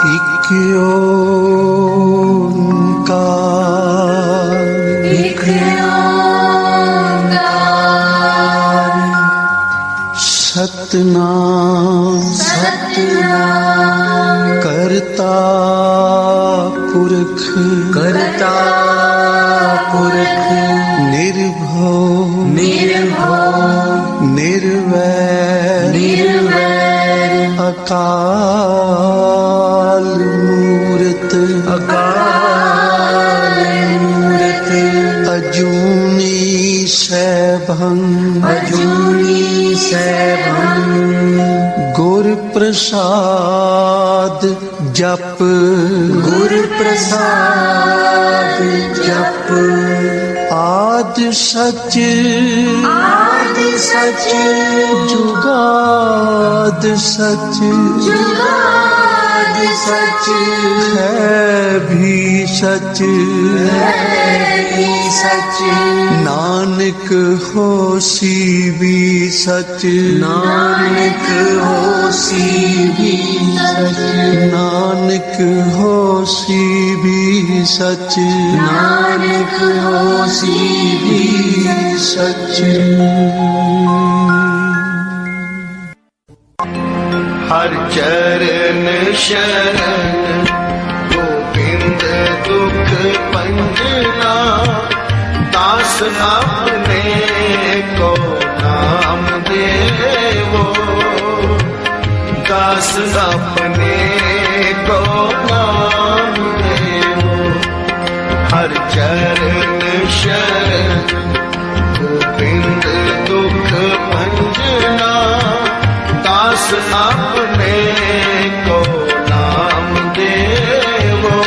एक ओंकार, एक ओंकार, सतनाम सतनाम, करता पुरख, करता पुरख, निर्भव निर्भव, निर्वैर निर्वैर, अकाल मूरत, अकाल मूरत, अजूनी सैभं, अजूनी सैभं, गुर प्रसाद जप, गुर प्रसाद जप, आद सच, आद सच, जुगाद सच, जुगाद सच, है भी सच, है भी सच, नानक होसी भी सच, नानक होसी भी सच, नानक होसी भी सच, नानक होसी भी सच। हर चरण शरण गोविंद दुख पंजना, दास अपने को नाम देवो, दास अपने को नाम देवो। हर चरण शरण गोविंद दुख पंजना, दास अपने को नाम देवो,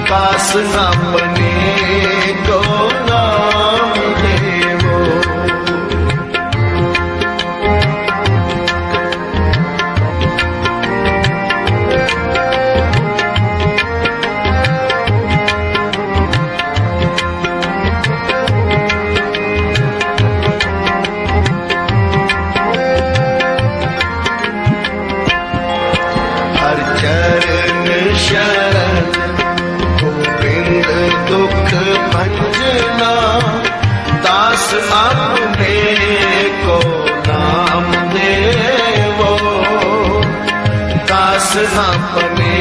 दास अपने को नाम देवो। हर चरण शरण गोविंद दुख भंजना, दास अपने को नाम देवो, दास अपने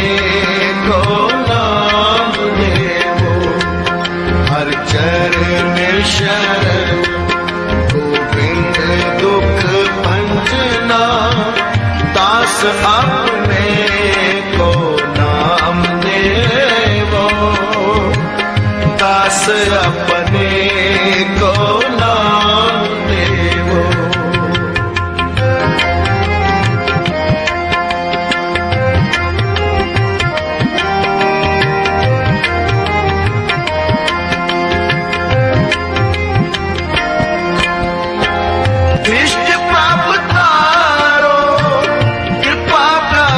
को नाम देवो। हर चरण शरण गोविंद दुख भंजना, दास अपने को नाम देवो, दास अपने को नाम देवो। दृष्ट प्राप्त तारो, कृपा प्राप्त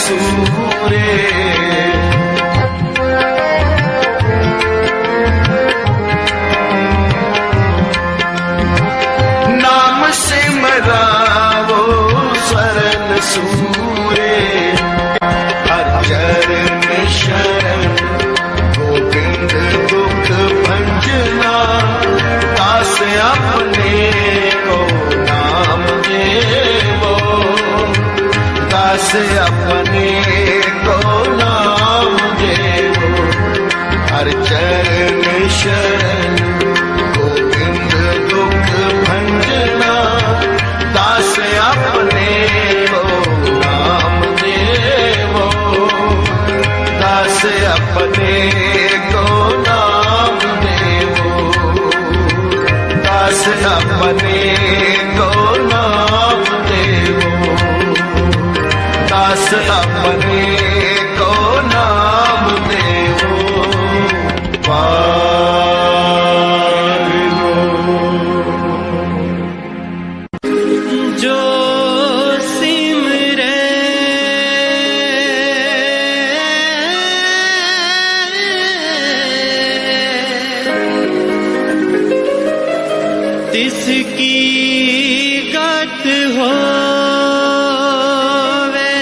सूरे। नाम सिमरावो सरल सूरे, हर चरण शरण गोविंद दुख भंजना। दास अपने को नाम देवो, दास अपने को नाम देवो। हर चरण शरण गोविंद दुख भंजना। दास अपने को नाम देवो, दास अपने को नाम देवो। दास अपने को नाम देवो, दास अपने को नाम देवो। पारो जो सिमरे तिसकी गत होवे।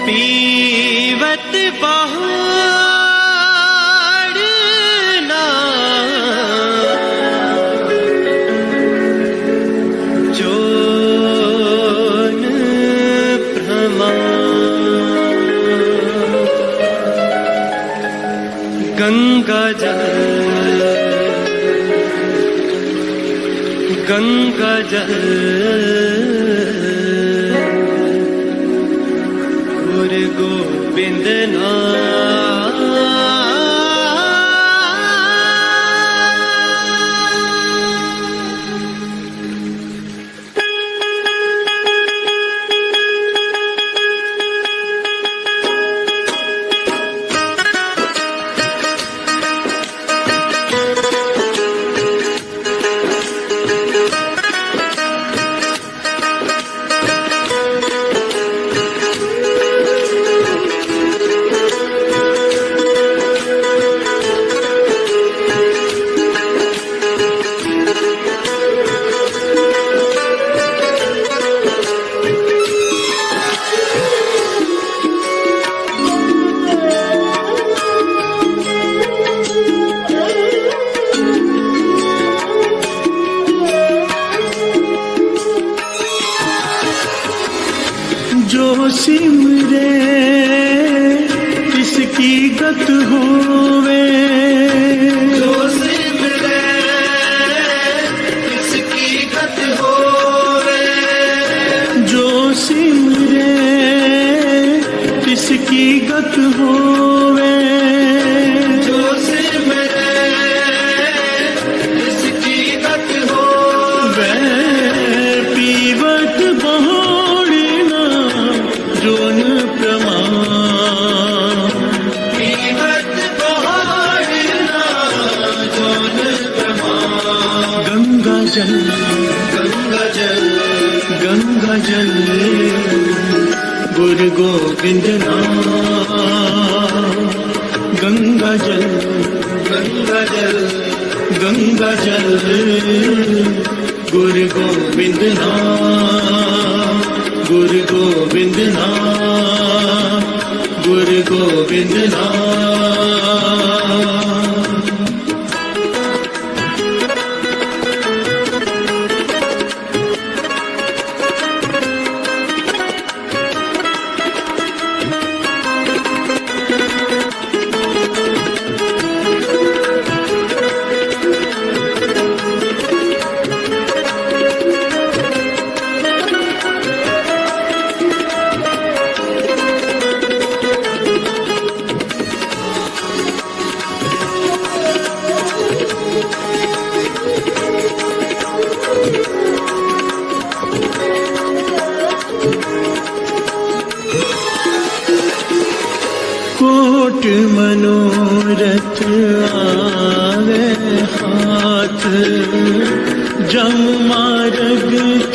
पीवत पहाड़ ना जोन भ्रमा। गंगा जल गंगा जल गुरु गोविंद जो सिमरे इसकी गत होवे। जो सिमरे इसकी गत होवे। जो सिमरे इसकी गत होवे। जो सिमरे इसकी गत होवे। पीवत बहोड़ना जोन प्रमाण। पीवत बहोड़ना जोन प्रमाण। गंगा जल गंगा जल गंगा जल गुरु गोविंद नाम। गंगा जल गंगा जल गंगा जल गुरु गोविंद नाम। गुरु गोविंद नाम। गुरु गोविंद नाम। कोट मनोरथ आवे हाथ जम मार्ग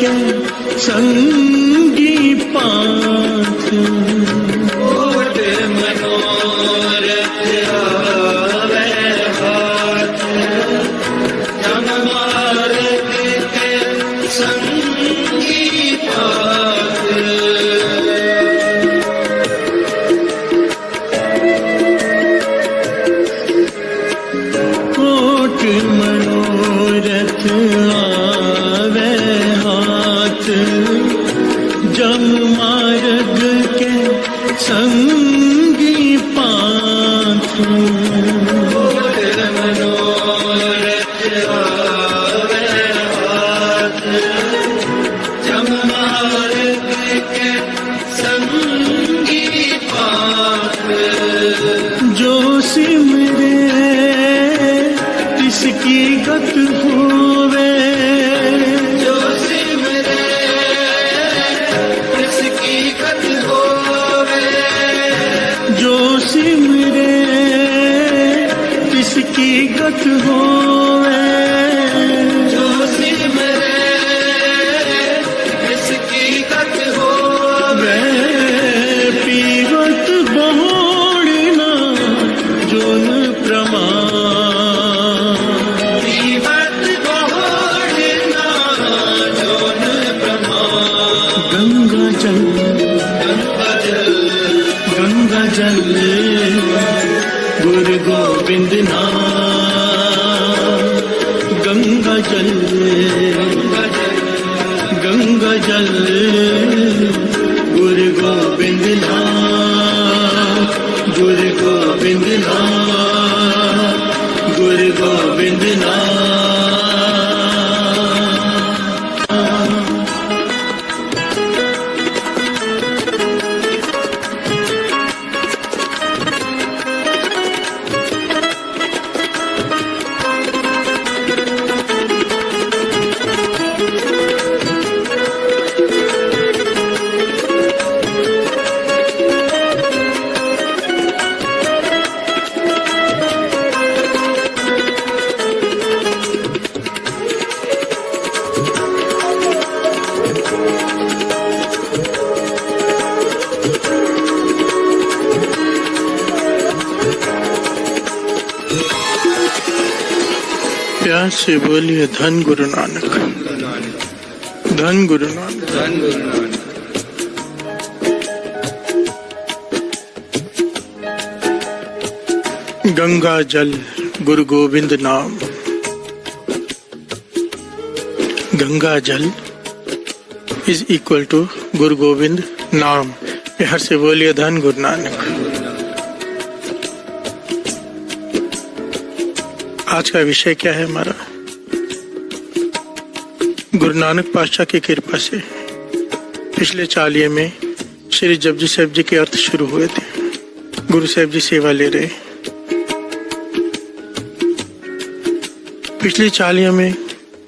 के संगी पाथ। कोट मनोरथ आवे हाथ, जम मार्ग के संगी पाथ। कोट मनोरथ आवे हाथ, जम मार्ग के संगी पाथ। कोट मनोरथ आवे हाथ, जम मार्ग के संगी पाथ। जो सिमरे तिसकी गत होवे, जो सिमरे इसकी गत होवे, जो सिमरे तिसकी गत होवे। जो सिमरे इसकी गत होवे। वे पीवत बहुड़ना जोन प्रमाण। जीवत बहुड़ना जोन प्रमाण। गंगा जल गंगा जल, गंगा जल गुरु गोविंद नाम। गंगा जल गंगा जल गुरु गोविंद नाम। गुरु गोविंद नाम, गुरु गोविंद नाम। प्यार से बोलिए धन गुरु नानक, धन गुरु नानक। धन गुरु नानक। गंगा जल गुरु गोविंद नाम। गंगा जल इज इक्वल टू गुरु गोविंद नाम। प्यार से बोलिए धन गुरु नानक। आज का विषय क्या है हमारा? गुरु नानक पातशाह की कृपा से पिछले चालिये में श्री जपजी साहिब जी के अर्थ शुरू हुए थे। गुरु साहिब जी सेवा ले रहे। पिछले चालिये में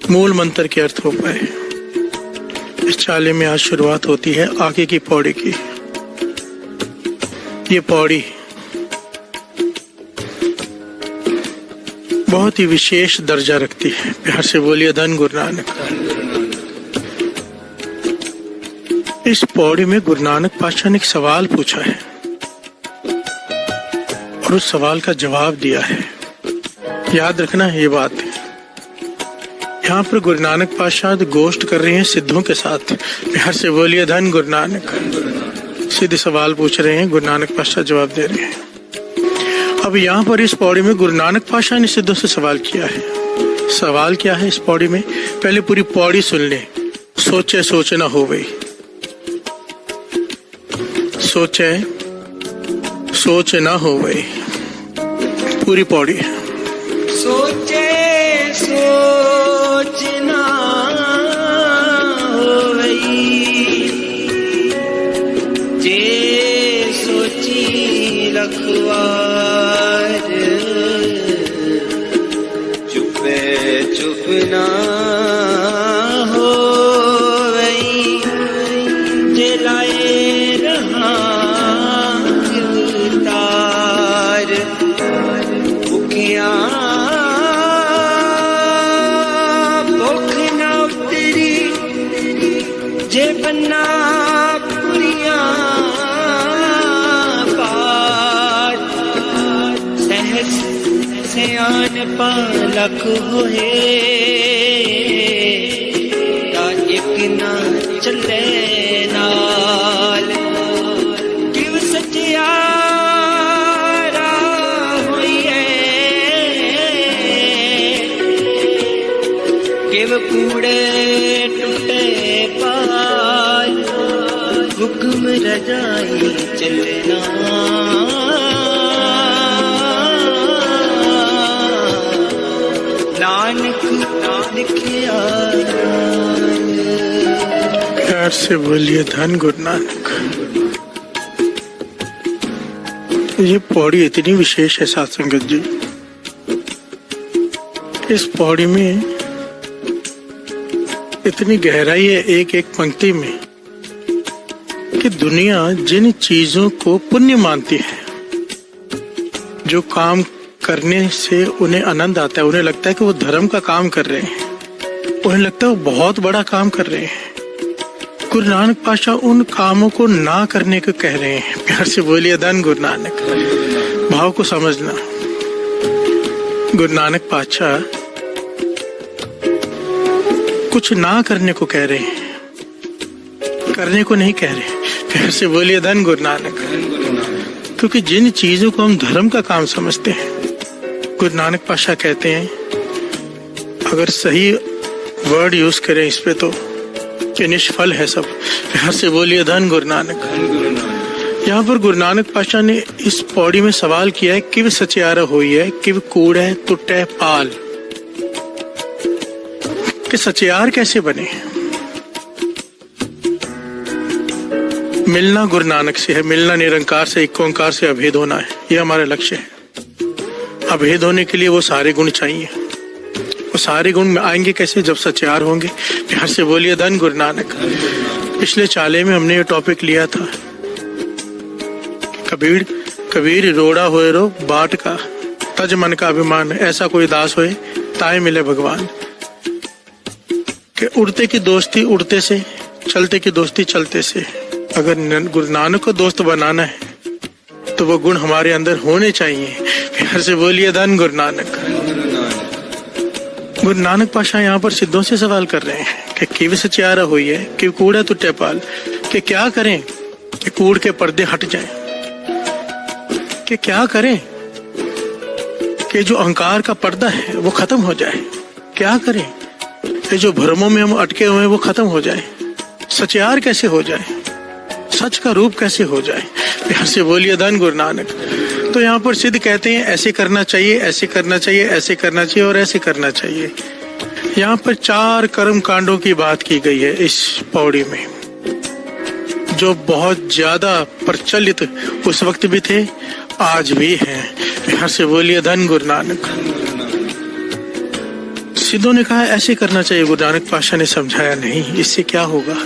मूल मंत्र के अर्थ हो पाए। इस चालिये में आज शुरुआत होती है आगे की पौड़ी की। ये पौड़ी बहुत ही विशेष दर्जा रखती है। प्यार से बोलिए धन गुरु नानक। इस पौड़ी में गुरु नानक पातशाह ने एक सवाल पूछा है और उस सवाल का जवाब दिया है। याद रखना है ये बात। यहाँ पर गुरु नानक पातशाह गोष्ठ कर रहे हैं सिद्धों के साथ। प्यार से बोलिए धन गुरु नानक। सिद्ध सवाल पूछ रहे हैं, गुरु नानक पातशाह जवाब दे रहे हैं। अब यहाँ पर इस पौड़ी में गुरु नानक पातशाह ने सिद्धों से सवाल किया है। सवाल क्या है इस पौड़ी में? पहले पूरी पौड़ी सुन ले। सोचे सोच न होवे, सोचे सोच न होवे। पूरी पौड़ी। सोचे सोच ना होवई, जे सोची रखवार, चुपे चुप ना होवई, जे लाए रहा तार, भुखिया भुख न उतरी जे बन्ना पुरिया पार सहज सयान पालक होए ता एक ना चले नाल किव सचियारा होइए किव कूड़े टूटे पाल हुक्म रजाई चलना नानक लिखिया प्यार से बोलिए धन गुरु नानक। ये पौड़ी इतनी विशेष है साथ संगत जी, इस पौड़ी में इतनी गहराई है एक एक पंक्ति में कि दुनिया जिन चीजों को पुण्य मानती है, जो काम करने से उन्हें आनंद आता है, उन्हें लगता है कि वो धर्म का काम कर रहे हैं, उन्हें लगता है वो बहुत बड़ा काम कर रहे हैं, गुरु नानक पातशाह उन कामों को ना करने को कह रहे हैं। प्यार से बोलिए धन गुरु नानक। भाव को समझना, गुरु नानक पातशाह कुछ ना करने को कह रहे हैं, करने को नहीं कह रहे। प्यार से बोलिए धन गुरु नानक। क्योंकि जिन चीजों को हम धर्म का काम समझते हैं, गुरु नानक पातशाह कहते हैं, अगर सही वर्ड यूज करें इस पे तो कि निष्फल है सब। प्यार से बोलिए धन गुरु नानक। यहाँ पर गुरु नानक पातशाह ने इस पौड़ी में सवाल किया है, किव सचियारा हुई है, किव कूड़ है टूटे पाल, कि सचियार कैसे बने। मिलना गुरु नानक से है, मिलना निरंकार से, एक ओंकार से अभेद होना है, ये हमारा लक्ष्य है। अभेद होने के लिए वो सारे गुण चाहिए। वो सारे गुण आएंगे कैसे, जब सचियार होंगे। प्यार से बोलिए धन गुरु नानक। पिछले चाले में हमने ये टॉपिक लिया था, कबीर कबीर रोड़ा होए रो बाट का, तज मन का अभिमान, ऐसा कोई दास होए ताए मिले भगवान। कि उड़ते की दोस्ती उड़ते से, चलते की दोस्ती चलते से। अगर गुरु नानक को दोस्त बनाना है तो वो गुण हमारे अंदर होने चाहिए। प्यार से बोलिए धन गुरु नानक। गुरु नानक पातशाह यहाँ पर सिद्धों से सवाल कर रहे हैं कि किव सचियारा हुई है, कि कूड़ा टूटे पाल, कि क्या करें कि कूड़ के पर्दे हट जाएं, कि क्या करें कि जो अहंकार का पर्दा है वो खत्म हो जाए, क्या करें कि जो भ्रमों में हम अटके हुए हैं वो खत्म हो जाए, सचियार कैसे हो जाए, सच का रूप कैसे हो जाए। प्यार से बोलिए धन गुरु नानक। तो यहाँ पर सिद्ध कहते हैं ऐसे करना चाहिए, ऐसे करना चाहिए, ऐसे करना चाहिए और ऐसे करना चाहिए। यहाँ पर 4 कर्म कांडों की बात की गई है इस पौड़ी में, जो बहुत ज्यादा प्रचलित उस वक्त भी थे, आज भी हैं। प्यार से बोलिए धन गुरु नानक। सिद्धों ने कहा ऐसे करना चाहिए, गुरु नानक पातशाह ने समझाया नहीं, इससे क्या होगा।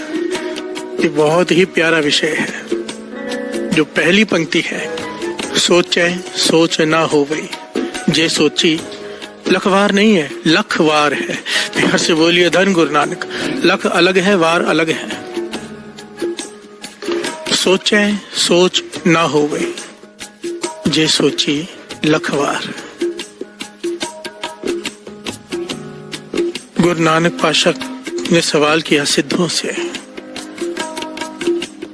ये बहुत ही प्यारा विषय है। जो पहली पंक्ति है, सोचे सोच ना हो गई, जे सोची, लखवार नहीं है, लखवार है। प्यार से बोलिए धन गुरु नानक। लख अलग है, वार अलग है। सोचे सोच ना हो गई, जे सोची, लखवार। गुरु नानक पातशाह ने सवाल किया सिद्धों से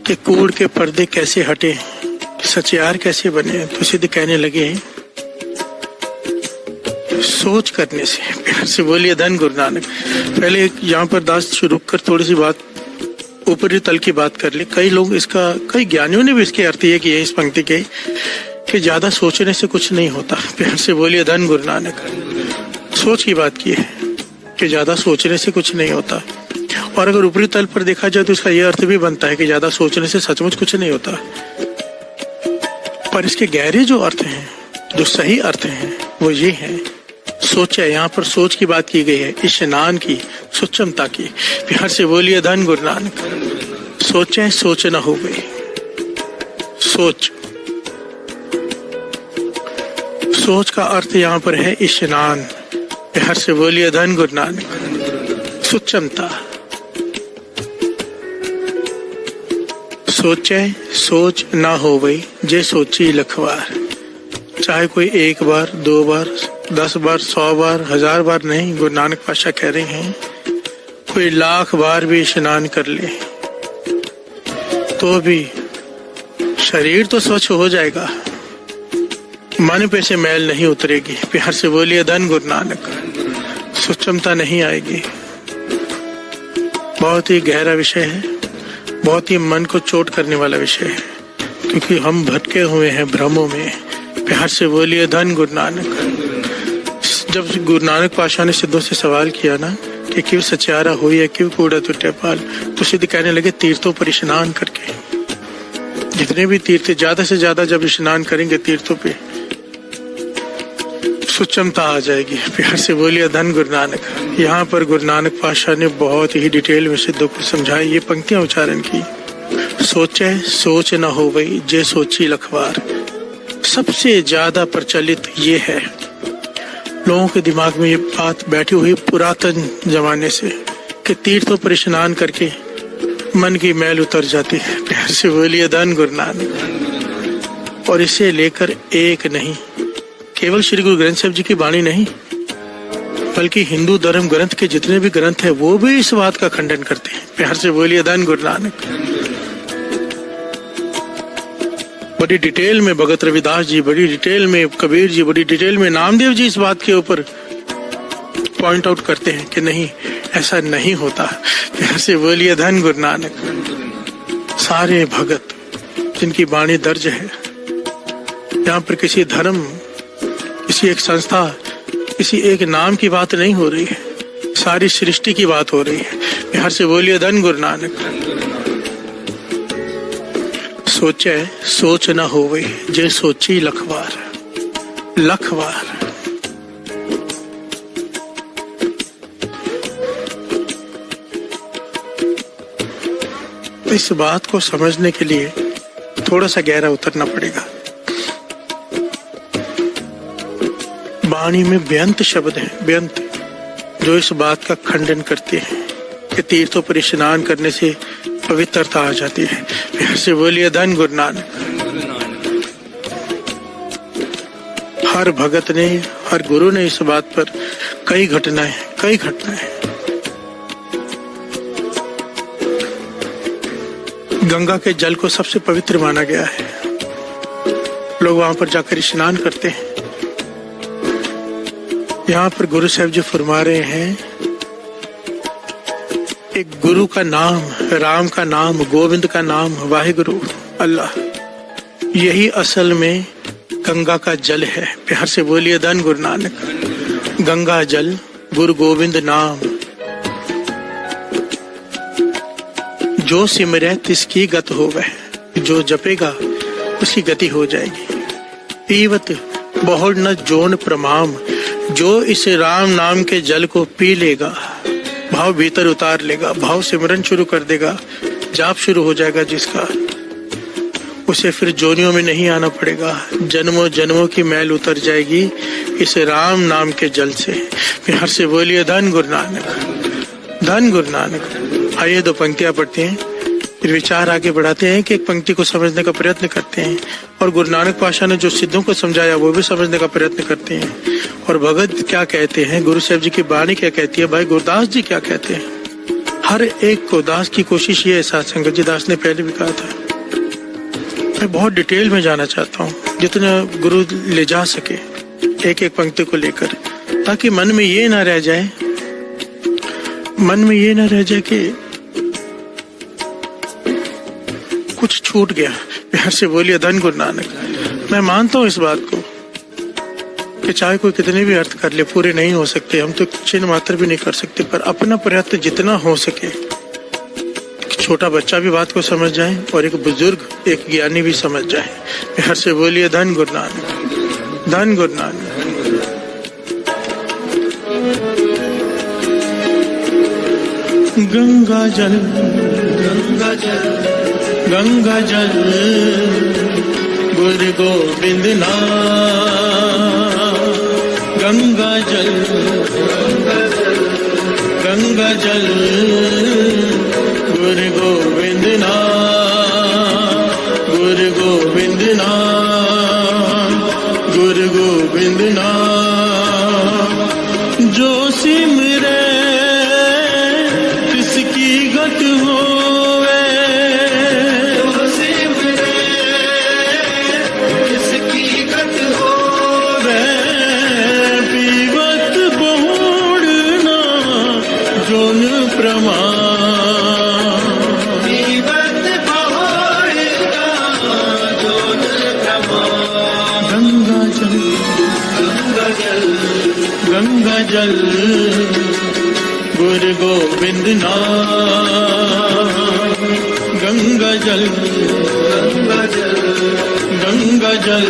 कि कूड़ के पर्दे कैसे हटे, सचियार कैसे बने। तो सिद्ध कहने लगे सोच करने से। प्यार से बोलिए धन गुरु नानक। पहले यहाँ पर दास शुरू कर थोड़ी सी बात ऊपरी तल की बात कर ले। कई लोग इसका, कई ज्ञानियों ने भी इसके अर्थ ये किए इस पंक्ति के कि ज्यादा सोचने से कुछ नहीं होता। प्यार से बोलिए धन गुरु नानक। सोच की बात की है कि ज्यादा सोचने से कुछ नहीं होता। और अगर ऊपरी तल पर देखा जाए तो इसका यह अर्थ भी बनता है कि ज्यादा सोचने से सचमुच कुछ नहीं होता। पर इसके गहरे जो अर्थ हैं, जो सही अर्थ हैं, वो ये है सोचे। यहाँ पर सोच की बात की गई है, इश्नान की, सूक्ष्मता की। प्यार से बोलिए धन गुरु नानक। सोचे सोच न हो गई। सोच, सोच का अर्थ यहाँ पर है इश्नान। प्यार से बोलिए धन गुरु नानक। सूक्ष्मता, सोचे सोच ना हो वही जे सोची लखवार। चाहे कोई एक बार, 2 बार, 10 बार, 100 बार, 1000 बार नहीं, गुरु नानक पातशाह कह रहे हैं कोई 1,00,000 बार भी स्नान कर ले तो भी शरीर तो स्वच्छ हो जाएगा, मन पे से मैल नहीं उतरेगी। प्यार से बोलिए धन गुरु नानक। सूक्ष्मता नहीं आएगी। बहुत ही गहरा विषय है, बहुत ही मन को चोट करने वाला विषय है, क्योंकि हम भटके हुए हैं भ्रमों में। प्यार से बोलिए धन गुरु नानक। जब गुरु नानक पातशाह ने सिद्धों से सवाल किया ना कि क्यों सचारा हो या क्यों कूड़ा टूटे पाल, तो सिद्ध कहने लगे तीर्थों पर स्नान करके। जितने भी तीर्थ, ज्यादा से ज्यादा जब स्नान करेंगे तीर्थों पे, सूक्ष्मता आ जाएगी। प्यार से बोलिए धन गुरु नानक। यहाँ पर गुरु नानक पातशाह ने बहुत ही डिटेल में सिद्धों को समझाई, ये पंक्तियां उच्चारण की। सोचे सोच न हो वही जे सोची लखवार। सबसे ज्यादा प्रचलित ये है, लोगों के दिमाग में ये बात बैठी हुई पुरातन जमाने से कि तीर्थों पर स्नान करके मन की मैल उतर जाती है। प्यार से बोलिए धन गुरु नानक। और इसे लेकर एक नहीं, केवल श्री गुरु ग्रंथ साहिब जी की वाणी नहीं, बल्कि हिंदू धर्म ग्रंथ के जितने भी ग्रंथ हैं वो भी इस बात का खंडन करते हैं। प्यार से बोलिए धन गुरु नानक। बड़ी डिटेल में भगत रविदास जी, बड़ी डिटेल में कबीर जी, बड़ी डिटेल में नामदेव जी इस बात के ऊपर पॉइंट आउट करते हैं कि नहीं, ऐसा नहीं होता। प्यार से बोलिए धन गुरु नानक। सारे भगत जिनकी वाणी दर्ज है, यहाँ पर किसी धर्म, किसी एक संस्था, किसी एक नाम की बात नहीं हो रही है, सारी सृष्टि की बात हो रही है। प्यार से बोलिए धन गुरु नानक। सोचे सोच न हो वही जे सोची लखवार। लखवार इस बात को समझने के लिए थोड़ा सा गहरा उतरना पड़ेगा। वाणी में व्यंत शब्द है, व्यंत, जो इस बात का खंडन करते हैं कि तीर्थों पर स्नान करने से पवित्रता आ जाती है। प्यार से बोलिए धन गुरु नानक। हर भगत ने, हर गुरु ने इस बात पर कई घटनाएं गंगा के जल को सबसे पवित्र माना गया है। लोग वहां पर जाकर स्नान करते हैं। यहाँ पर गुरु साहब जी फरमा रहे हैं, एक गुरु का नाम, राम का नाम, गोविंद का नाम, वाहिगुरु अल्लाह, यही असल में गंगा का जल है। प्यार से बोलिए धन गुरु नानक। गंगा जल, गुरु गोविंद नाम, जो सिमरे तिसकी गत होवे, जो जपेगा उसकी गति हो जाएगी। पीवत बहुड़ न जोन प्रमाम, जो इस राम नाम के जल को पी लेगा, भाव भीतर उतार लेगा, भाव सिमरन शुरू कर देगा, जाप शुरू हो जाएगा जिसका, उसे फिर जोनियों में नहीं आना पड़ेगा। जन्मों जन्मों की मैल उतर जाएगी इस राम नाम के जल से। प्यार से बोलिए धन गुरु नानक। धन गुरु नानक। आइए 2 पंक्तियां पढ़ते हैं, फिर विचार आगे बढ़ाते हैं कि एक पंक्ति को समझने का प्रयत्न करते हैं, और गुरु नानक पातशाह ने जो सिद्धों को समझाया वो भी समझने का प्रयत्न करते हैं, और भगत क्या कहते हैं, गुरु साहब जी की वाणी क्या कहती है, भाई गुरदास जी क्या कहते हैं। हर एक को दास की कोशिश ये है, सत्संग जी दास ने पहले भी कहा था। मैं बहुत डिटेल में जाना चाहता हूँ, जितना गुरु ले जा सके एक एक पंक्ति को लेकर, ताकि मन में ये ना रह जाए, कि कुछ छूट गया। प्यार से बोलिए धन गुरु नानक। मैं मानता हूँ इस बात को कि चाहे कोई कितने भी अर्थ कर ले, पूरे नहीं हो सकते, हम तो चिन्ह मात्र भी नहीं कर सकते, पर अपना प्रयत्न जितना हो सके, छोटा बच्चा भी बात को समझ जाए और एक बुजुर्ग, एक ज्ञानी भी समझ जाए। प्यार से बोलिए धन गुरु नानक। धन गुरु नानक। गंगा जल, गंगा जल, गंगा जल, गुरु गोविंद नाम। गंगा जल, गंगा जल, गुरु गोविंद नाम। गंगा जल गुरु गोविंद नाम, गंगा जल गंगा जल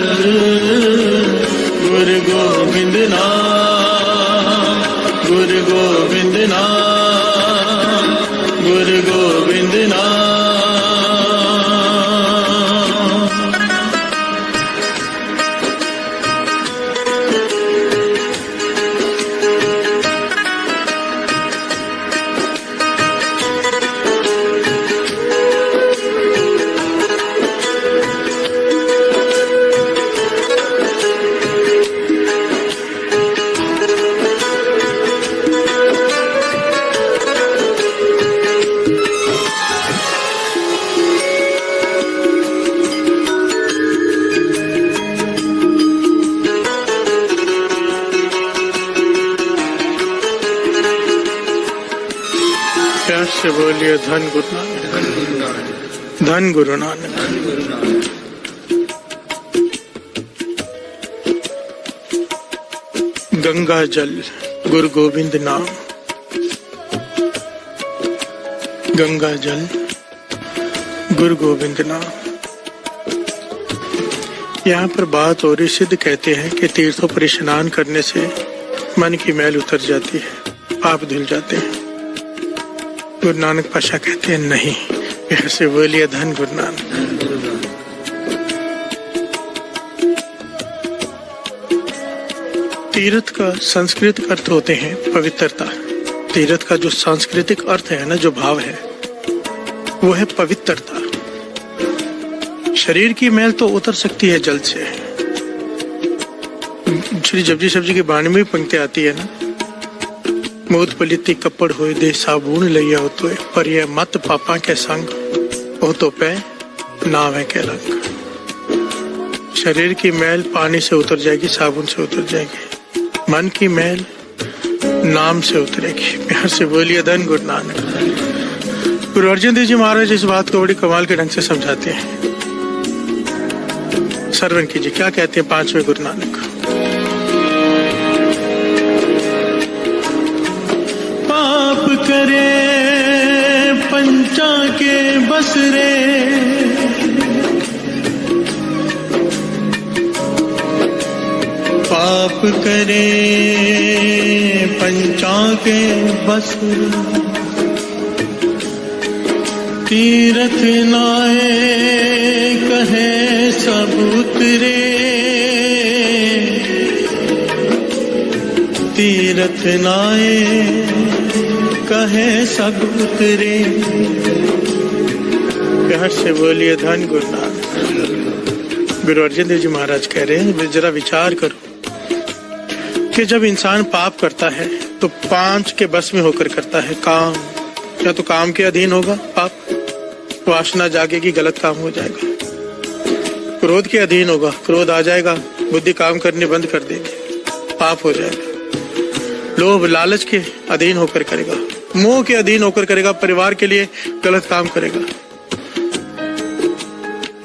गुरु गोविंद नाम, गुरु गोविंद नाम, गुरु गोविंद नाम। प्यार से बोलिए धन गुरु नानक, धन गुरु नानक। गंगा जल गुरु गोविंद नाम, गंगा जल गुरु गोविंद नाम। यहाँ पर बात हो रही, सिद्ध कहते हैं कि तीर्थों पर स्नान करने से मन की मैल उतर जाती है, पाप धुल जाते हैं। गुरु नानक पाशा कहते हैं नहीं, प्यार से बोलिए धन गुरु नानक। तीर्थ का सांस्कृतिक अर्थ होते हैं पवित्रता। तीर्थ का जो सांस्कृतिक अर्थ है ना, जो भाव है, वो है पवित्रता। शरीर की मैल तो उतर सकती है जल से। श्री जपजी साहब जी की वाणी में पंक्ति आती है ना, मोद पलिति कपड़ होए दे साबुन लैया हो तो पर यह मत पापा के संग हो तो पे नाव है के रंग। शरीर की मैल पानी से उतर जाएगी, साबुन से उतर जाएगी, मन की मैल नाम से उतरेगी। प्यार से बोलिए धन गुरु नानक। गुरु अर्जन देव जी महाराज इस बात को बड़ी कमाल के ढंग से समझाते हैं। श्रवण कीजिए क्या कहते हैं पांचवें गुरु नानक। पाप करे पंचा के बसरे, पाप करे पंचा के बसरे, तीरथ नाए कहे सब उतरे, तीरथ नाए कहे सब उतरे। प्यार से बोलिए धन गुरु नानक। गुरु अर्जन देव जी महाराज कह रहे हैं, जरा विचार करो कि जब इंसान पाप करता है तो पांच के बस में होकर करता है। काम, या तो काम के अधीन होगा पाप, वासना जागेगी, गलत काम हो जाएगा। क्रोध के अधीन होगा, क्रोध आ जाएगा, बुद्धि काम करने बंद कर देगी, पाप हो जाएगा। लोभ लालच के अधीन होकर करेगा, मोह के अधीन होकर करेगा, परिवार के लिए गलत काम करेगा।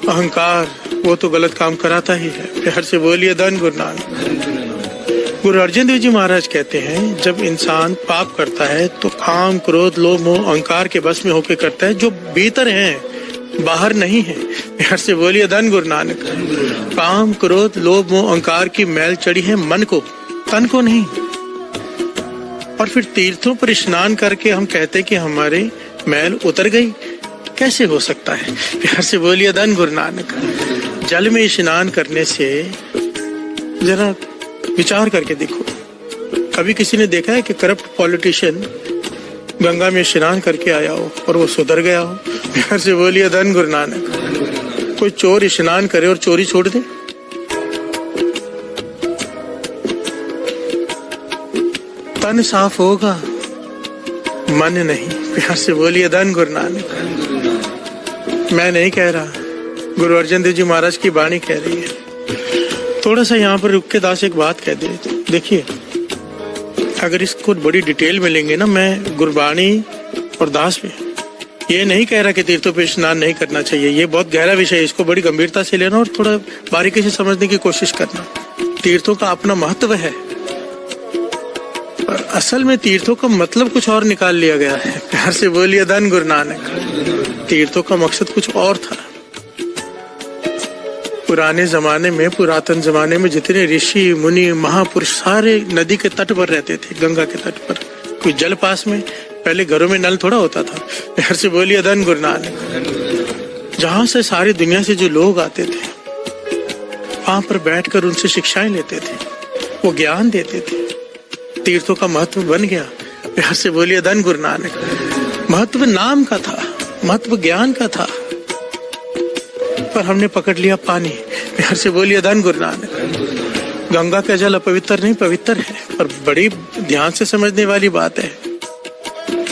अहंकार, वो तो गलत काम कराता ही है। प्यार से बोलिए धन गुरु नानक। गुरु अर्जन देव जी महाराज कहते हैं, जब इंसान पाप करता है तो काम, क्रोध, लोभ, मोह, अहंकार के बस में होकर करता है, जो भीतर है, बाहर नहीं है। प्यार से बोलिए धन गुरु नानक। काम, क्रोध, लोभ, मोह, अहंकार की मैल चढ़ी है मन को, तन को नहीं। और फिर तीर्थों पर स्नान करके हम कहते कि हमारे मैल उतर गई, कैसे हो सकता है? प्यार से बोलिए धन गुरु नानक। जल में स्नान करने से जरा विचार करके देखो, कभी किसी ने देखा है कि करप्ट पॉलिटिशियन गंगा में स्नान करके आया हो और वो सुधर गया हो? प्यार से बोलिए धन गुरु नानक। कोई चोर स्नान करे और चोरी छोड़ दे? तन साफ होगा, मन नहीं। प्यार से बोलिए धन गुरु नानक। मैं नहीं कह रहा, गुरु अर्जन देव जी महाराज की वाणी कह रही है। थोड़ा सा यहाँ पर रुक के दास एक बात कह दे। देखिए, अगर इसको बड़ी डिटेल में लेंगे ना, मैं गुरबाणी और दास में ये नहीं कह रहा कि तीर्थों पे स्नान नहीं करना चाहिए, ये बहुत गहरा विषय है, इसको बड़ी गंभीरता से लेना और थोड़ा बारीकी से समझने की कोशिश करना। तीर्थों का अपना महत्व है, असल में तीर्थों का मतलब कुछ और निकाल लिया गया है। प्यार से बोलिए धन गुरु नानक। तीर्थों का मकसद कुछ और था। पुराने जमाने में, पुरातन जमाने में जितने ऋषि मुनि महापुरुष सारे नदी के तट पर रहते थे, गंगा के तट पर। कोई जल पास में, पहले घरों में नल थोड़ा होता था। प्यार से बोलिए धन गुरु नानक। जहां से सारी दुनिया से जो लोग आते थे, वहां पर बैठकर उनसे शिक्षाएं लेते थे, वो ज्ञान देते थे। तीर्थों का महत्व बन गया। प्यार से बोलिए धन गुरु नानक। महत्व नाम का था, महत्व ज्ञान का था, पर हमने पकड़ लिया पानी। प्यार से बोलिए धन गुरु नानक। गंगा का जल अपवित्र नहीं, पवित्र है, पर बड़ी ध्यान से समझने वाली बात है।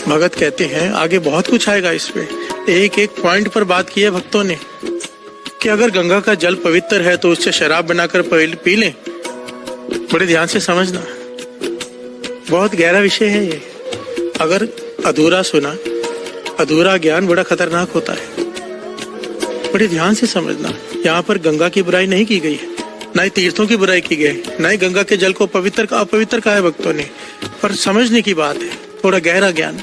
भगत कहते हैं, आगे बहुत कुछ आएगा इसमें, एक एक पॉइंट पर बात की है भक्तों ने, कि अगर गंगा का जल पवित्र है तो उससे शराब बनाकर पी लें। बड़े ध्यान से समझना, बहुत गहरा विषय है ये। अगर अधूरा सुना, अधूरा ज्ञान बड़ा खतरनाक होता है। बड़े ध्यान से समझना, यहाँ पर गंगा की बुराई नहीं की गई है, न ही तीर्थों की बुराई की गई, न ही गंगा के जल को पवित्र का अपवित्र कहा है भक्तों ने, पर समझने की बात है, थोड़ा गहरा ज्ञान।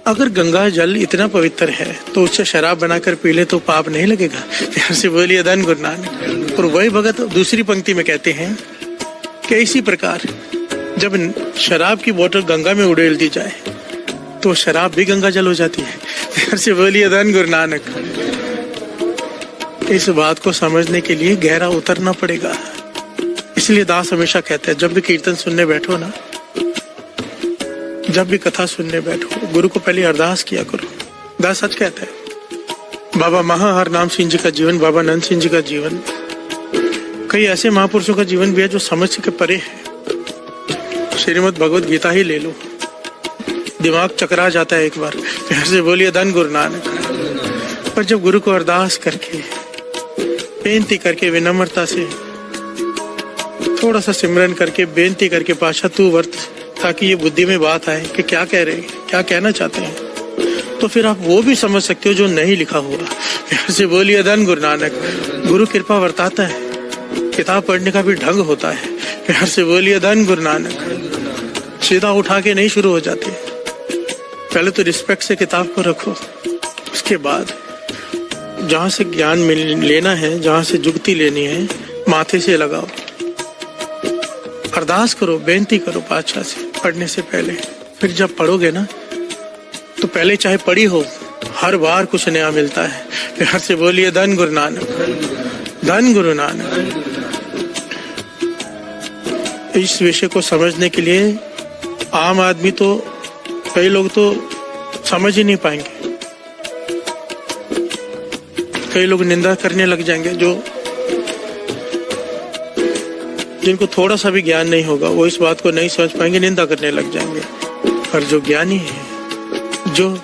अगर गंगा जल इतना पवित्र है तो उससे शराब बनाकर पी ले तो पाप नहीं लगेगा। प्यार से बोलिए धन गुरु नानक। और वही भगत दूसरी पंक्ति में कहते हैं कि इसी प्रकार जब शराब की बोतल गंगा में उड़ेल दी जाए तो शराब भी गंगा जल हो जाती है। प्यार से बोलिए धन गुरु नानक। इस बात को समझने के लिए गहरा उतरना पड़ेगा। इसलिए दास हमेशा कहते हैं, जब भी कीर्तन सुनने बैठो ना, जब भी कथा सुनने बैठो, गुरु को पहले अरदास किया करो। दास सच कहता है। बाबा महाहर नाम सिंह जी का जीवन, बाबा नंद सिंह जी का जीवन, कई ऐसे महापुरुषों का जीवन भी है जो समझ के परे है। श्रीमद् भगवद गीता ही ले लो, दिमाग चकरा जाता है एक बार। प्यार से बोलिए धन गुरु नानक। पर जब गुरु को अरदास करके, बेनती करके, विनम्रता से थोड़ा सा सिमरन करके, बेनती करके, पाशा तू वर्त, ताकि ये बुद्धि में बात आए कि क्या कह रहे हैं, क्या कहना चाहते हैं, तो फिर आप वो भी समझ सकते हो जो नहीं लिखा हुआ। प्यार से बोलिए धन गुरु नानक। गुरु कृपा वर्ताता है, किताब पढ़ने का भी ढंग होता है। प्यार से बोलिए धन गुरु नानक। सीधा उठा के नहीं शुरू हो जाते, पहले तो रिस्पेक्ट से किताब को रखो, उसके बाद जहां से ज्ञान लेना है, जहां से जुगती लेनी है, माथे से लगाओ, अरदास करो, बेनती करो पातशाह से पढ़ने से पहले। फिर जब पढ़ोगे ना, तो पहले चाहे पढ़ी हो, हर बार कुछ नया मिलता है। प्यार से बोलिए धन गुरु नानक। धन गुरु नानक। इस विषय को समझने के लिए आम आदमी तो, कई लोग तो समझ ही नहीं पाएंगे, कई लोग निंदा करने लग जाएंगे। जिनको थोड़ा सा भी ज्ञान नहीं होगा वो इस बात को नहीं समझ पाएंगे, निंदा करने लग जाएंगे। पर जो ज्ञानी है, जो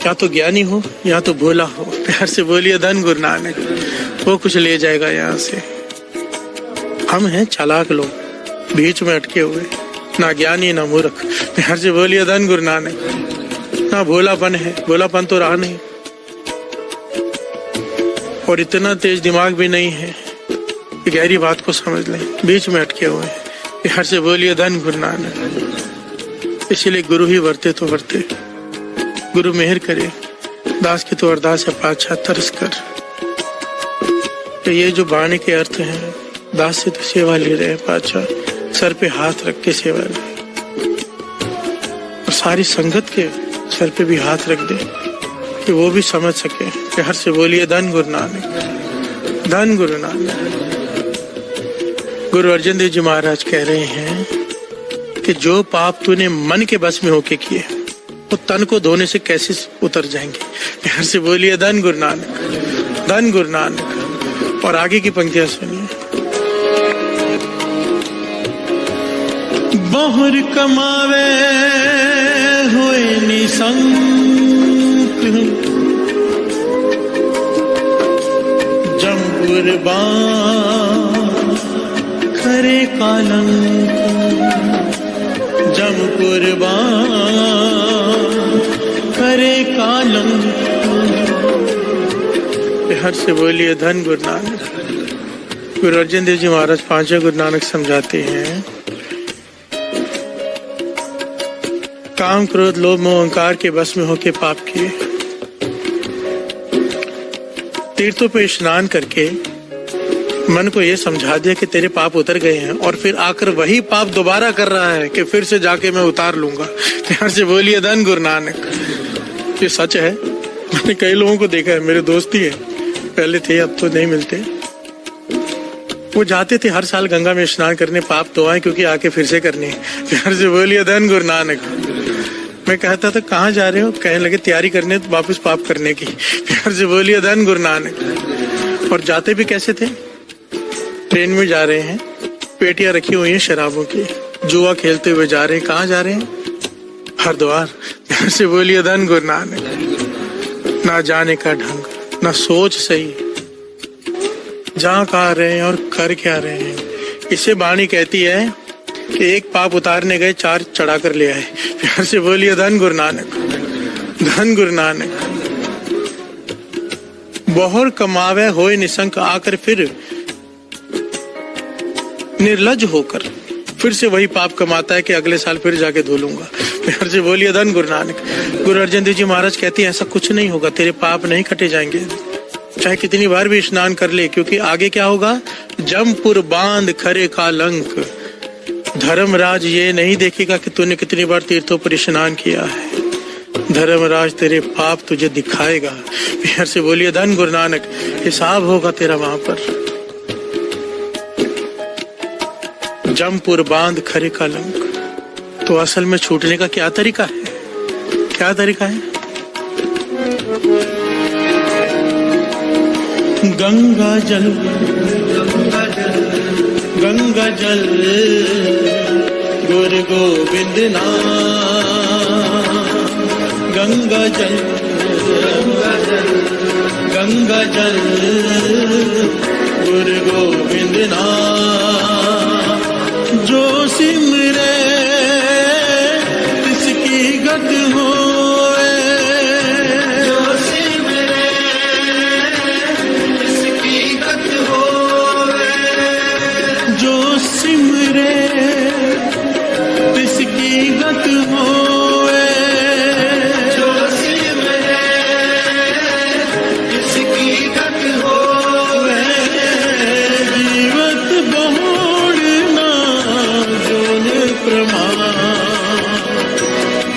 या तो ज्ञानी हो या तो भोला हो, प्यार से बोलिए धन गुरु नानक, वो कुछ ले जाएगा यहाँ से। हम हैं चालाक लोग, बीच में अटके हुए, ना ज्ञानी ना मूर्ख। प्यार से बोलिए धन गुरु नानक। ना भोलापन है, भोलापन तो रहा नहीं, और इतना तेज दिमाग भी नहीं है। गहरी बात को समझ लें, बीच में अटके हुए हैं। प्यार से बोलिए धन गुरु नानक। इसलिए गुरु ही वर्ते तो वर्ते, गुरु मेहर करे। दास की तो अरदास है, पातशाह तरस कर। तो ये जो बाणी के अर्थ हैं, दास से तो सेवा ले रहे हैं पातशाह, सर पे हाथ रख के सेवा ले, और सारी संगत के सर पे भी हाथ रख दे कि वो भी समझ सके। प्यार से बोलिए धन गुरु नानक। धन गुरु नानक। गुरु अर्जन देव जी महाराज कह रहे हैं कि जो पाप तूने मन के बस में होके किए, वो तन को धोने से कैसे उतर जाएंगे। प्यार से बोलिए धन गुरु नानक। धन गुरु नानक। और आगे की पंक्तियां सुनिए। बहुर कमावे हुए निसंक, जम कुर्बान करे कालंक, जम कुर्बान करे कालंक। हर से बोलिए धन गुरु नानक। गुरु अर्जन देव जी महाराज पांचवें गुरु नानक समझाते हैं काम क्रोध लोभ मोह अहंकार के बस में होके पाप किए। तीर्थों पे स्नान करके मन को ये समझा दिया कि तेरे पाप उतर गए हैं, और फिर आकर वही पाप दोबारा कर रहा है कि फिर से जाके मैं उतार लूंगा। प्यार से बोलिए धन गुरु नानक। ये सच है, मैंने कई लोगों को देखा है, मेरे दोस्त ही है, पहले थे अब तो नहीं मिलते। वो जाते थे हर साल गंगा में स्नान करने, पाप धोआए क्योंकि आके फिर से करनी है। प्यार से बोलिए धन गुरु नानक। मैं कहता था कहाँ जा रहे हो, कहने लगे तैयारी करने वापस पाप करने की। प्यार से बोलिए धन गुरु नानक। और जाते भी कैसे थे, ट्रेन में जा रहे हैं, पेटियां रखी हुई हैं शराबों की, जुआ खेलते हुए जा रहे हैं। कहाँ जा रहे हैं, हरिद्वार। प्यार से बोलिए धन गुरु नानक। ना जाने का ढंग, ना सोच सही, जा कहाँ रहे हैं और कर क्या रहे हैं। इसे वाणी कहती है कि एक पाप उतारने गए, 4 चढ़ा कर ले आए। प्यार से बोलिए धन गुरु नानक। धन गुरु नानक। बहुर कमावे होए निसंक, आकर फिर निर्लज होकर फिर से वही पाप कमाता है कि अगले साल फिर जाके धो लूंगा। प्यार से बोलिए धन गुरु नानक। गुरु अर्जन देव जी महाराज कहते हैं ऐसा कुछ नहीं होगा, तेरे पाप नहीं कटे जाएंगे चाहे कितनी बार भी स्नान कर ले, क्योंकि आगे क्या होगा, जमपुर बांध खरे का लंक। धर्मराज ये नहीं देखेगा कि तूने कितनी बार तीर्थों पर स्नान किया है, धर्मराज तेरे पाप तुझे दिखाएगा। प्यार से बोलिए धन गुरु नानक। हिसाब होगा तेरा वहां पर। जमपुर बांध खरे का लंक। तो असल में छूटने का क्या तरीका है, क्या तरीका है? गंगा जल, गंगा जल गुरु गोविंद नाम। गंगा जल, गंगा जल गुरु गोविंद नाम। जो सिमरे तिसकी गत होए, जो सिमरे इसकी गत होवे, जो सिमरे तिसकी गत होए। जो सिमरे इसकी गत होवे। जीवत बहुड़ना जोन प्रमाण,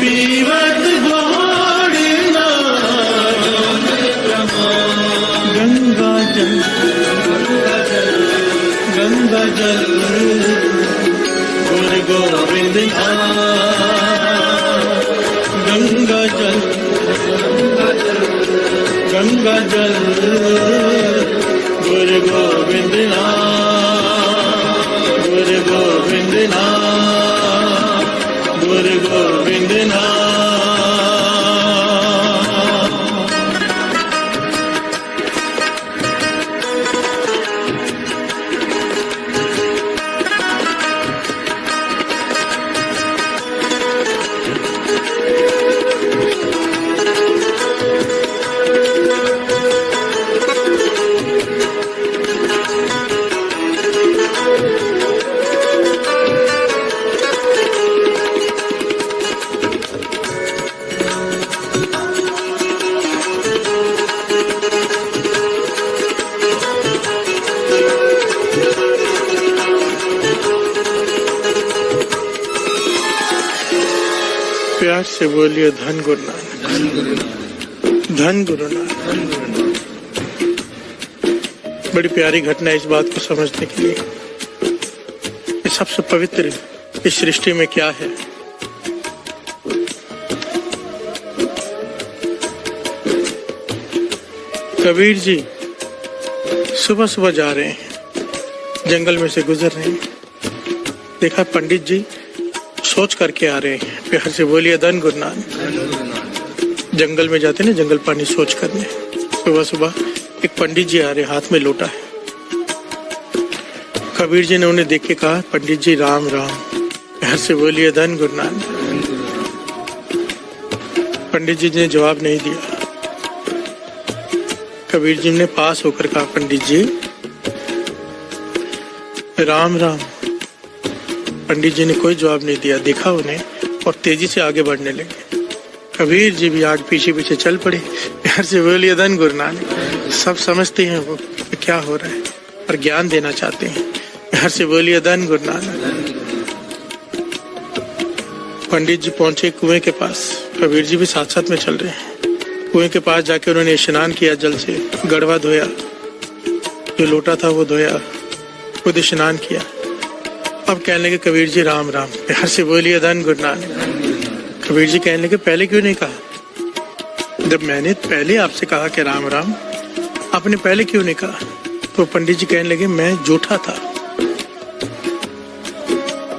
पीवत बहुड़ना जोन प्रमाण। गंगा जल, गंगा जल गुरु गोविंद नाम। गंगा जल, गंगा जल गुरु गोविंद नाम। गुरु गोविंद नाम, गुरु गोविंद नाम। प्यार से बोलिए धन गुरु नानक। धन गुरु नानक। बड़ी प्यारी घटना है इस बात को समझने के लिए। ये सबसे पवित्र इस सृष्टि में क्या है। कबीर जी सुबह सुबह जा रहे हैं, जंगल में से गुजर रहे हैं, देखा पंडित जी सोच करके आ रहे हैं। प्यार से बोलिए धन गुरु नानक। जंगल में जाते ना जंगल पानी सोच करने, सुबह सुबह एक पंडित जी आ रहे, हाथ में लोटा है। कबीर जी ने उन्हें देख के कहा, पंडित जी राम राम। प्यार से बोलिए धन गुरु नानक। पंडित जी ने जवाब नहीं दिया। कबीर जी ने पास होकर कहा, पंडित जी राम राम। पंडित जी ने कोई जवाब नहीं दिया, देखा उन्हें और तेजी से आगे बढ़ने लगे। कबीर जी भी आगे पीछे पीछे चल पड़े। प्यार से बोलिए धन गुरु नानक। सब समझते हैं वो क्या हो रहा है और ज्ञान देना चाहते हैं। प्यार से बोलिए धन गुरु नानक। पंडित जी पहुंचे कुएं के पास, कबीर जी भी साथ साथ में चल रहे हैं। कुएं के पास जाके उन्होंने स्नान किया, जल से गड़वा धोया, जो लोटा था वो धोया, खुद स्नान किया। अब कहने लगे कबीर जी राम राम। प्यार से बोलिए धन गुरु नानक। कबीर जी कहने लगे पहले क्यों नहीं कहा? जब मैंने पहले आपसे कहा कि राम राम, आपने पहले क्यों नहीं कहा? तो पंडित जी कहने लगे मैं झूठा था,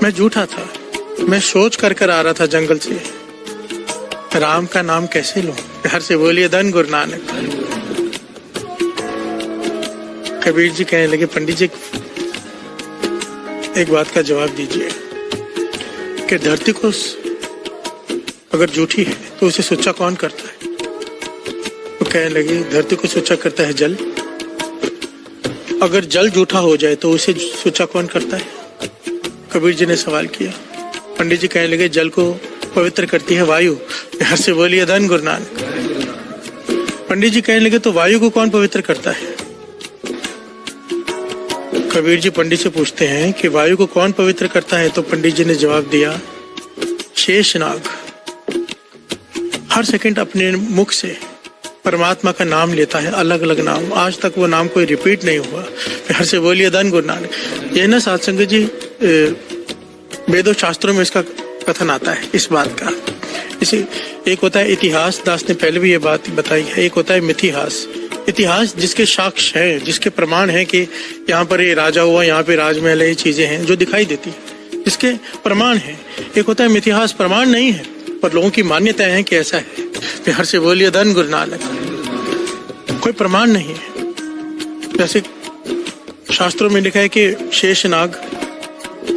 मैं झूठा था। मैं सोच कर आ रहा था जंगल से, राम का नाम कैसे लूं? प्यार से बोलिए धन गुरु नानक। कबीर जी कहने लगे पंडित जी एक बात का जवाब दीजिए कि धरती को अगर झूठी है तो उसे सुच्चा कौन करता है? तो कहने लगे धरती को सुच्चा करता है जल। अगर जल झूठा हो जाए तो उसे सुच्चा कौन करता है? कबीर जी ने सवाल किया। पंडित जी कहने लगे जल को पवित्र करती है वायु। प्यार से बोलिए धन गुरु नानक। पंडित जी कहने लगे तो वायु को कौन पवित्र करता है? कबीर जी पंडित से पूछते हैं कि वायु को कौन पवित्र करता है? तो पंडित जी ने जवाब दिया शेषनाग। हर सेकंड अपने मुख से परमात्मा का नाम लेता है, अलग अलग नाम। आज तक वो नाम कोई रिपीट नहीं हुआ। प्यार से बोलिए धन गुरु नानक। ये ना सत्संग जी वेदों शास्त्रों में इसका कथन आता है इस बात का। इसे एक होता है इतिहास, दास ने पहले भी ये बात बताई है। एक होता है मिथिहास, इतिहास जिसके साक्ष्य है, जिसके प्रमाण है कि यहाँ पर ये राजा हुआ, यहाँ पे राजमहल है, ये चीजें हैं जो दिखाई देती, जिसके प्रमाण है। एक होता है मिथिहास, प्रमाण नहीं है पर लोगों की मान्यता है कि ऐसा है। प्यार से बोलिए धन गुरु नानक। कोई प्रमाण नहीं है। जैसे शास्त्रों में लिखा है कि शेषनाग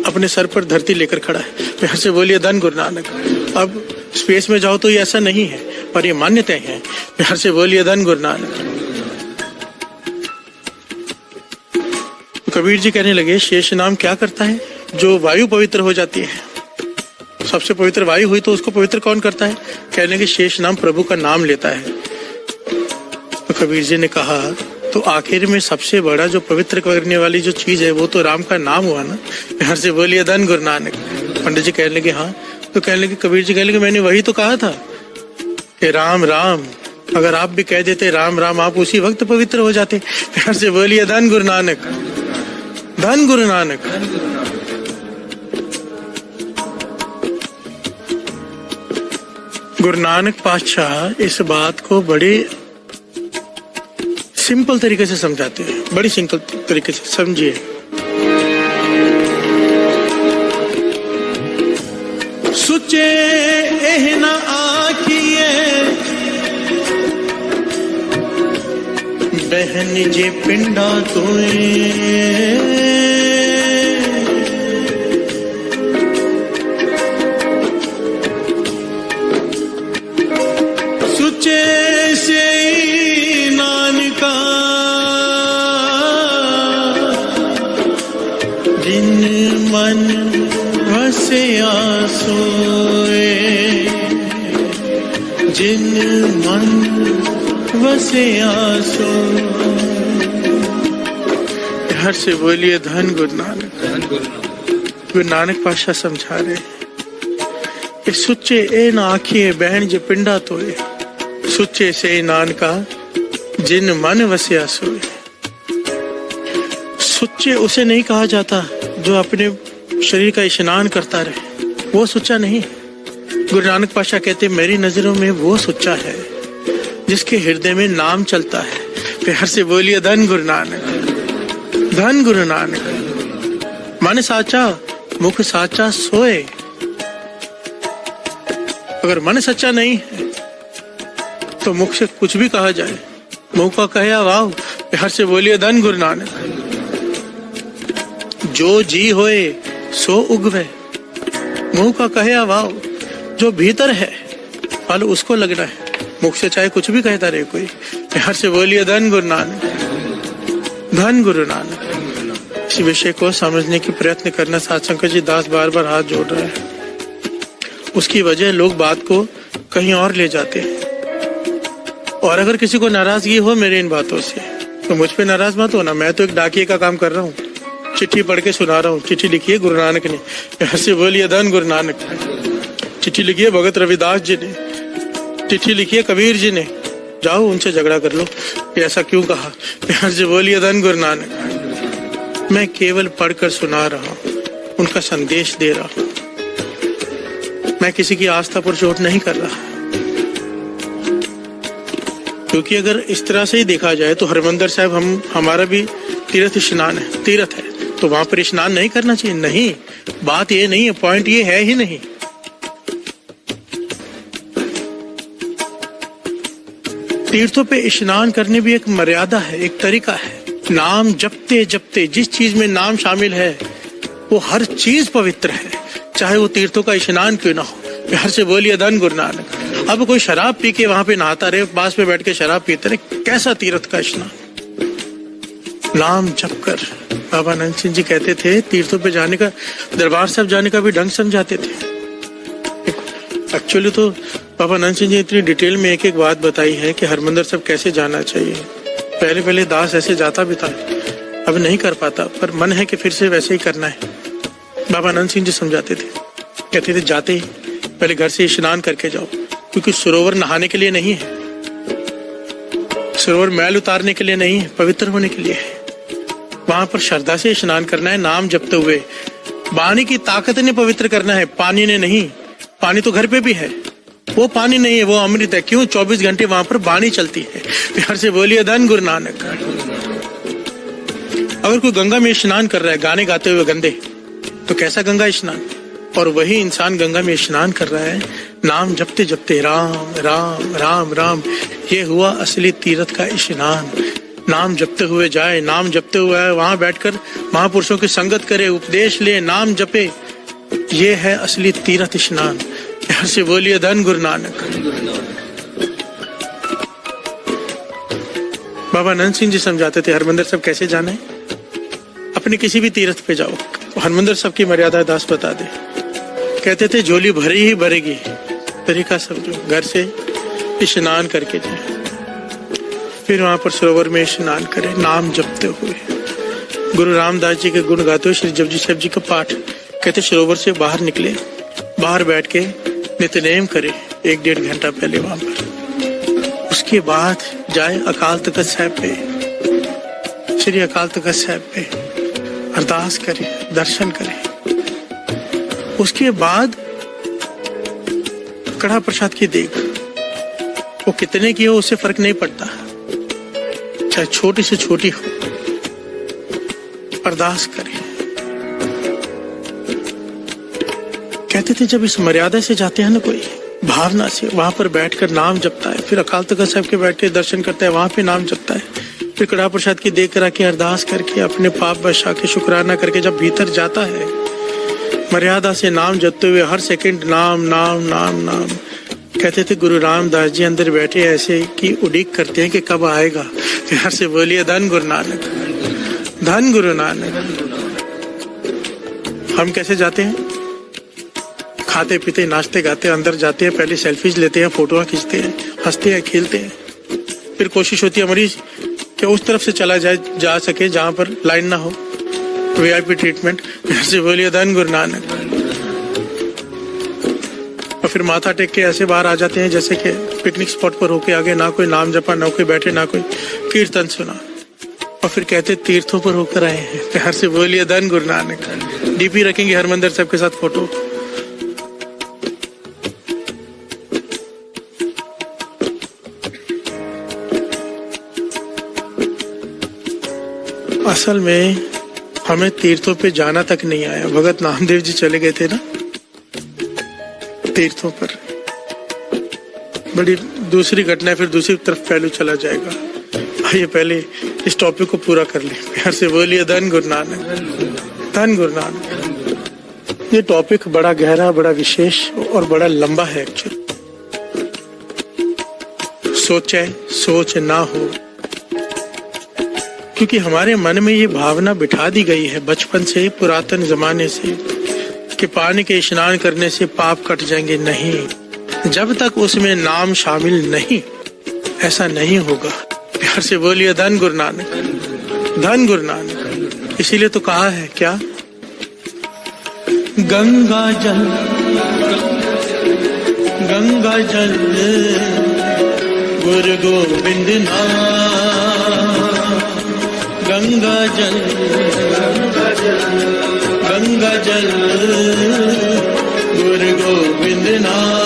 अपने सर पर धरती लेकर खड़ा है। प्यार से बोलिए धन गुरु नानक। अब स्पेस में जाओ तो ये ऐसा नहीं है पर ये मान्यताएं हैं। प्यार से बोलिए धन गुरु नानक। कबीर जी कहने लगे शेष नाम क्या करता है? जो वायु पवित्र हो जाती है, सबसे पवित्र वायु हुई तो उसको पवित्र कौन करता है? कहने लगे शेष नाम प्रभु का नाम लेता है। तो कबीर जी ने कहा तो आखिर में सबसे बड़ा जो पवित्र करने वाली जो चीज है वो तो राम का नाम हुआ ना। प्यार से बोलिए धन गुरु नानक। पंडित जी कहने लगे हाँ। तो कहने लगे कबीर जी कहने लगे मैंने वही तो कहा था कि राम राम। अगर आप भी कह देते राम राम, आप उसी वक्त पवित्र हो जाते। प्यार से बोलिए धन गुरु नानक। धन गुरु नानक। गुरु नानक पातशाह इस बात को बड़े सिंपल तरीके से समझाते हैं, बड़ी सिंपल तरीके से समझिए। सुचे एह न आखिए बहन जे पिंडा तोए। सुचे से नानका जिन मन वसिया सोए, जिन मन वसिया सोए। हर से बोलिए धन गुरु नानक। गुरु नानक पातशाह समझा रहे कि सुच्चे ए ना आखिए बहन जे पिंडा तोए। सुच्चे से नानका जिन मन वसिया सोए। सुच्चे उसे नहीं कहा जाता जो अपने शरीर का स्नान करता रहे, वो सुच्चा नहीं। गुरु नानक पातशाह कहते मेरी नजरों में वो सुच्चा है जिसके हृदय में नाम चलता है। प्यार से बोलिए धन गुरु नानक। धन गुरु नानक। मन साचा मुख साचा सोए। अगर मन सच्चा नहीं है तो मुख से कुछ भी कहा जाए, मुंह का कहे वाह। प्यार से बोलिए धन गुरु नानक। जो जी होए सो उगवे। मुंह का कहे वाह। जो भीतर है फल उसको लगना है, मुख से चाहे कुछ भी कहता रहे कोई। प्यार से बोलिए धन गुरु नानक। धन गुरु नानक। इस विषय को समझने की प्रयत्न करना। साथ शंकर जी दास बार बार हाथ जोड़ रहा है उसकी वजह लोग बात को कहीं और ले जाते हैं। और अगर किसी को नाराजगी हो मेरे इन बातों से तो मुझ पे नाराज मत होना। मैं तो एक डाकिये का काम कर रहा हूँ, चिट्ठी पढ़ के सुना रहा हूँ। चिट्ठी लिखी है गुरु नानक ने, प्यार से बोलिए धन गुरु नानक। चिट्ठी लिखी है भगत रविदास जी ने, चिट्ठी लिखी है कबीर जी ने। जाओ उनसे झगड़ा कर लो कि ऐसा क्यों कहा, प्यार से बोलिए धन गुरु नानक। मैं केवल पढ़कर सुना रहा हूँ, उनका संदेश दे रहा हूँ। मैं किसी की आस्था पर चोट नहीं कर रहा, क्योंकि अगर इस तरह से ही देखा जाए तो हरमंदिर साहब हमारा भी तीर्थ स्नान है, तीर्थ है, तो वहां पर स्नान नहीं करना चाहिए? नहीं, बात ये नहीं है, पॉइंट ये है ही नहीं। तीर्थों पे स्नान करने भी एक मर्यादा है, एक तरीका है। नाम जपते जपते जिस चीज में नाम शामिल है वो हर चीज पवित्र है, चाहे वो तीर्थों का स्नान क्यों ना हो। प्यार से बोलिए धन गुरु नानक। अब कोई शराब पी के वहां पे नहाता रहे, पास में बैठ के शराब पीते रहे, कैसा तीर्थ का स्नान? नाम जप कर। बाबा नंद सिंह जी कहते थे तीर्थों पे जाने का, दरबार साहब जाने का भी ढंग समझाते थे। एक्चुअली तो बाबा नंद सिंह जी इतनी डिटेल में एक एक बात बताई है कि हरमंदिर साहब कैसे जाना चाहिए। पहले दास ऐसे जाता भी था, अब नहीं कर पाता, पर मन है कि फिर से वैसे ही करना है। बाबा नंद सिंह जी समझाते थे, कहते थे जाते ही पहले घर से स्नान करके जाओ, क्योंकि सरोवर नहाने के लिए नहीं है, सरोवर मैल उतारने के लिए नहीं है, पवित्र होने के लिए है। वहां पर श्रद्धा से स्नान करना है, नाम जपते हुए। वाणी की ताकत ने पवित्र करना है, पानी ने नहीं। पानी तो घर पे भी है, वो पानी नहीं है, वो अमृत है। क्यों? 24 घंटे वहां पर वाणी चलती है। प्यार से बोलिए धन गुरु नानक। अगर कोई गंगा में स्नान कर रहा है गाने गाते हुए गंदे, तो कैसा गंगा स्नान? और वही इंसान गंगा में स्नान कर रहा है नाम जपते जपते, राम राम राम राम। ये हुआ असली तीर्थ का स्नान। नाम जपते हुए जाए, नाम जपते हुए आए, वहां बैठकर महापुरुषों की संगत करे, उपदेश ले, नाम जपे, ये है असली तीर्थ स्नान। प्यार से बोलिए धन गुरु नानक। बाबा नंद सिंह जी समझाते थे हरमंदिर साहब कैसे जाना है। अपने किसी भी तीर्थ पे जाओ, हरमंदिर साहब की मर्यादा दास बता दे। कहते थे झोली भरी ही भरेगी, तरीका समझो। घर से स्नान करके जाए, फिर वहां पर सरोवर में स्नान करें नाम जपते हुए। गुरु रामदास जी के गुण गाते हुए श्री जपजी साहब जी का पाठ। कहते सरोवर से बाहर निकले, बाहर बैठ के नित्यनेम करे 1-1.5 घंटा पहले वहां पर। उसके बाद जाए अकाल तख्त साहब पे, श्री अकाल तख्त साहब पे अरदास करे, दर्शन करे। उसके बाद कड़ा प्रसाद की देख, वो कितने की हो उससे फर्क नहीं पड़ता, चाहे छोटी से छोटी हो, अरदास करे। कहते थे जब इस मर्यादा से जाते हैं ना, कोई भावना से वहां पर बैठकर नाम जपता है, फिर अकाल तख्त साहब के बैठ के दर्शन करता है, वहां पे नाम जपता है, फिर कड़ा प्रसाद की देख करा के अरदास करके अपने पाप बचा के शुक्राना करके जब भीतर जाता है, मर्यादा से नाम जपते हुए हर सेकंड नाम नाम नाम नाम। कहते थे गुरु रामदास जी अंदर बैठे ऐसे कि उड़ीक करते हैं कि कब आएगा। प्यार से बोलिए धन गुरु नानक, धन गुरु नानक। हम कैसे जाते हैं? खाते पीते नाचते गाते अंदर जाते हैं, पहले सेल्फीज लेते हैं, फोटोआं खींचते हैं, हंसते हैं, खेलते हैं, फिर कोशिश होती है हमारी कि उस तरफ से चला जा सके जहां पर लाइन ना हो, VIP ट्रीटमेंट। ऐसे बोलिए धन गुरु नानक। और फिर माथा टेक के ऐसे बाहर आ जाते हैं जैसे कि पिकनिक स्पॉट पर होके आगे, ना कोई नाम जपा, ना कोई बैठे, ना कोई कीर्तन सुना, और फिर कहते तीर्थों पर होकर आए हैं। प्यार से बोलिए धन गुरु नानक। DP रखेंगे हरमंदिर साहब के साथ फोटो। असल में हमें तीर्थों पे जाना तक नहीं आया। भगत नामदेव जी चले गए थे ना तीर्थों पर, बड़ी दूसरी घटना, फिर दूसरी तरफ पहलू चला जाएगा। आइए पहले इस टॉपिक को पूरा कर ले। प्यार से बोलिए धन गुरु नानक, धन गुरु नानक। ये टॉपिक बड़ा गहरा, बड़ा विशेष और बड़ा लंबा है। एक्चुअली सोच ना हो, क्योंकि हमारे मन में ये भावना बिठा दी गई है बचपन से, पुरातन जमाने से, कि पानी के स्नान करने से पाप कट जाएंगे, नहीं, जब तक उसमें नाम शामिल नहीं, ऐसा नहीं होगा। प्यार से बोलिए धन गुरु नानक, धन गुरु नानक। इसीलिए तो कहा है क्या, गंगा जल, गंगा जल गुरु गोविंद नाम, गंगा जल, गंगा जल गुरु गोविंद नाम।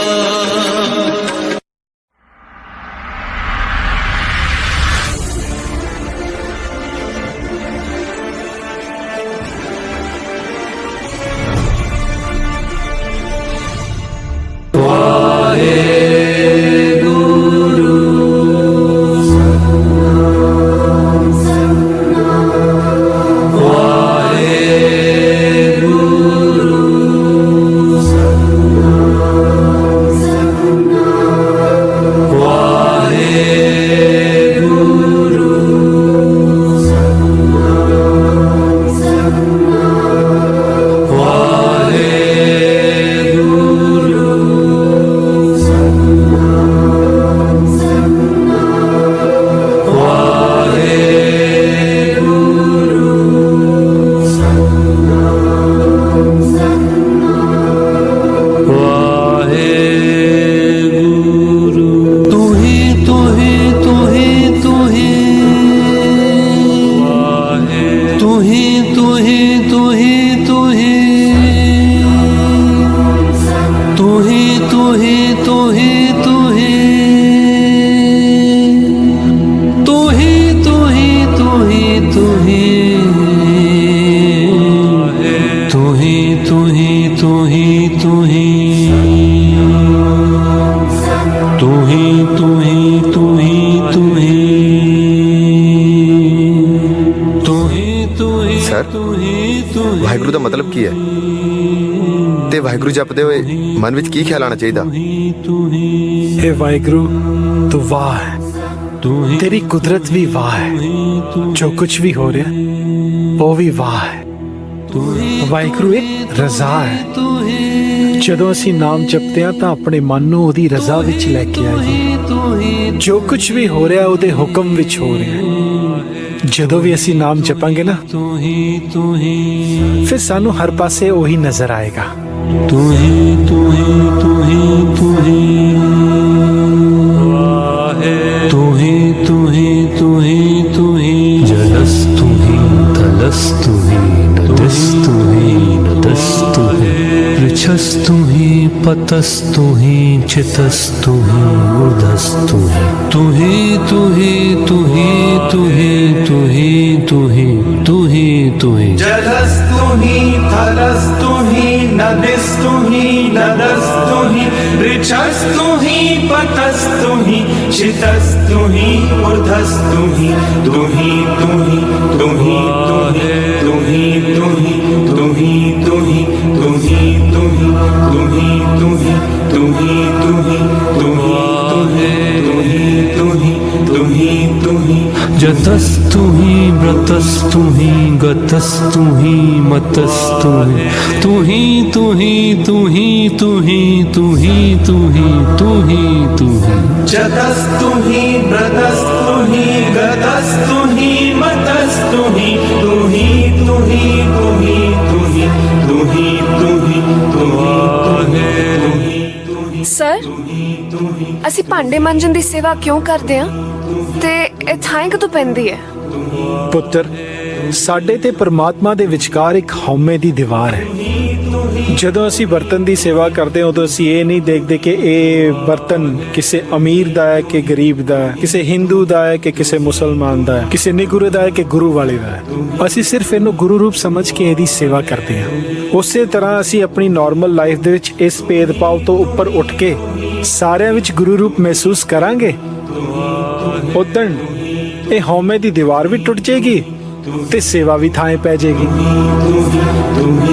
ਵਾਹਿਗੁਰੂ ਦਾ ਮਤਲਬ ਕੀ ਹੈ ਤੇ ਵਾਹਿਗੁਰੂ ਜਪਦੇ ਹੋਏ ਮਨ ਵਿੱਚ ਕੀ ਖਿਆਲ ਆਣਾ ਚਾਹੀਦਾ? हे वाहिगुरु, तू वाह है, तेरी कुदरत भी वाह है, जो कुछ भी हो रहा वो भी वाह है। ਵਾਹਿਗੁਰੂ ਇੱਕ ਰਜ਼ਾ ਹੈ। ਜਦੋਂ ਅਸੀਂ ਨਾਮ ਜਪਦੇ ਹਾਂ ਤਾਂ ਆਪਣੇ ਮਨ ਨੂੰ ਉਹਦੀ ਰਜ਼ਾ ਵਿੱਚ ਲੈ ਕੇ ਆਈਏ। ਜੋ ਕੁਝ ਵੀ ਹੋ ਰਿਹਾ ਉਹਦੇ ਹੁਕਮ ਵਿੱਚ ਹੋ ਰਿਹਾ ਹੈ। ਜਦੋਂ ਵੀ ਅਸੀਂ ਨਾਮ ਜਪਾਂਗੇ ਨਾ ਫਿਰ ਸਾਨੂੰ ਹਰ ਪਾਸੇ ਉਹੀ ਨਜ਼ਰ ਆਏਗਾ। ਤੂੰ ਹੀ ਤੂੰ ਹੀ ਤੂੰ ਹੀ ਤੂੰ ਹੀ ਤੂੰ ਹੀ ਤੂੰ ਹੀ ਤੂੰ ਹੀ ਤੂੰ ਹੀ ਜਲस्तु ही थलस्तु ही नदस्तु ही नदस्तु ही पृच्छस्तु ही पतस्तु ही चितस्तु ही ऊर्ध्वस्तु ही तू ही तू ही तू ही तू ही तू ही तू ही तू ही तू ही जलस्तु ही थलस्तु ही नदिस्तु ही नदस्तु ही पृच्छस्तु ही पतस्तु ही शितस्तु ही ऊर्ध्वस्तु ही तू ही तू ही तू ही तू ही तू ही तू ही तू ही तू ही तू ही तू ही तू ही तू ही तू ही तू ही तू ही तू ही तू ही जतस्तु ही व्रतस्तु ही गतस्तु ही मतस्तु ही तू ही तू ही तू ही तू ही तू ही तू ही तू ही तू ही जतस्तु ही व्रतस्तु ही गतस्तु ही मतस्तु ही तू ही तू ही तू ही तू ही तू ही तू ही तू ही ਸਰ, ਅਸੀਂ ਭਾਂਡੇ ਮਾਂਜਣ ਦੀ ਸੇਵਾ ਕਿਉਂ ਕਰਦੇ ਹਾਂ ਤੇ ਇਹ ਥਾਂ ਕਦੋਂ ਪੈਂਦੀ ਹੈ? ਪੁੱਤਰ, ਸਾਡੇ ਤੇ ਪਰਮਾਤਮਾ ਦੇ ਵਿਚਕਾਰ ਇੱਕ ਹਉਮੈ ਦੀ ਦੀਵਾਰ ਹੈ। ਜਦੋਂ ਅਸੀਂ ਬਰਤਨ ਦੀ ਸੇਵਾ ਕਰਦੇ ਹਾਂ ਉਦੋਂ ਅਸੀਂ ਇਹ ਨਹੀਂ ਦੇਖਦੇ ਕਿ ਇਹ ਬਰਤਨ ਕਿਸੇ ਅਮੀਰ ਦਾ ਹੈ ਕਿ ਗਰੀਬ ਦਾ ਹੈ, ਕਿਸੇ ਹਿੰਦੂ ਦਾ ਹੈ ਕਿ ਕਿਸੇ ਮੁਸਲਮਾਨ ਦਾ ਹੈ, ਕਿਸੇ ਨਿਗੁਰੇ ਦਾ ਹੈ ਕਿ ਗੁਰੂ ਵਾਲੇ ਦਾ ਹੈ। ਅਸੀਂ ਸਿਰਫ ਇਹਨੂੰ ਗੁਰੂ ਰੂਪ ਸਮਝ ਕੇ ਇਹਦੀ ਸੇਵਾ ਕਰਦੇ ਹਾਂ। ਉਸੇ ਤਰ੍ਹਾਂ ਅਸੀਂ ਆਪਣੀ ਨਾਰਮਲ ਲਾਈਫ ਦੇ ਵਿੱਚ ਇਸ ਭੇਦਭਾਵ ਤੋਂ ਉੱਪਰ ਉੱਠ ਕੇ ਸਾਰਿਆਂ ਵਿੱਚ ਗੁਰੂ ਰੂਪ ਮਹਿਸੂਸ ਕਰਾਂਗੇ, ਉਦੋਂ ਇਹ ਹਉਮੈ ਦੀ ਦੀਵਾਰ ਵੀ ਟੁੱਟ ਜਾਏਗੀ ਤੇ ਸੇਵਾ ਵੀ ਥਾਂ ਪੈ ਜਾਏਗੀ। तू ही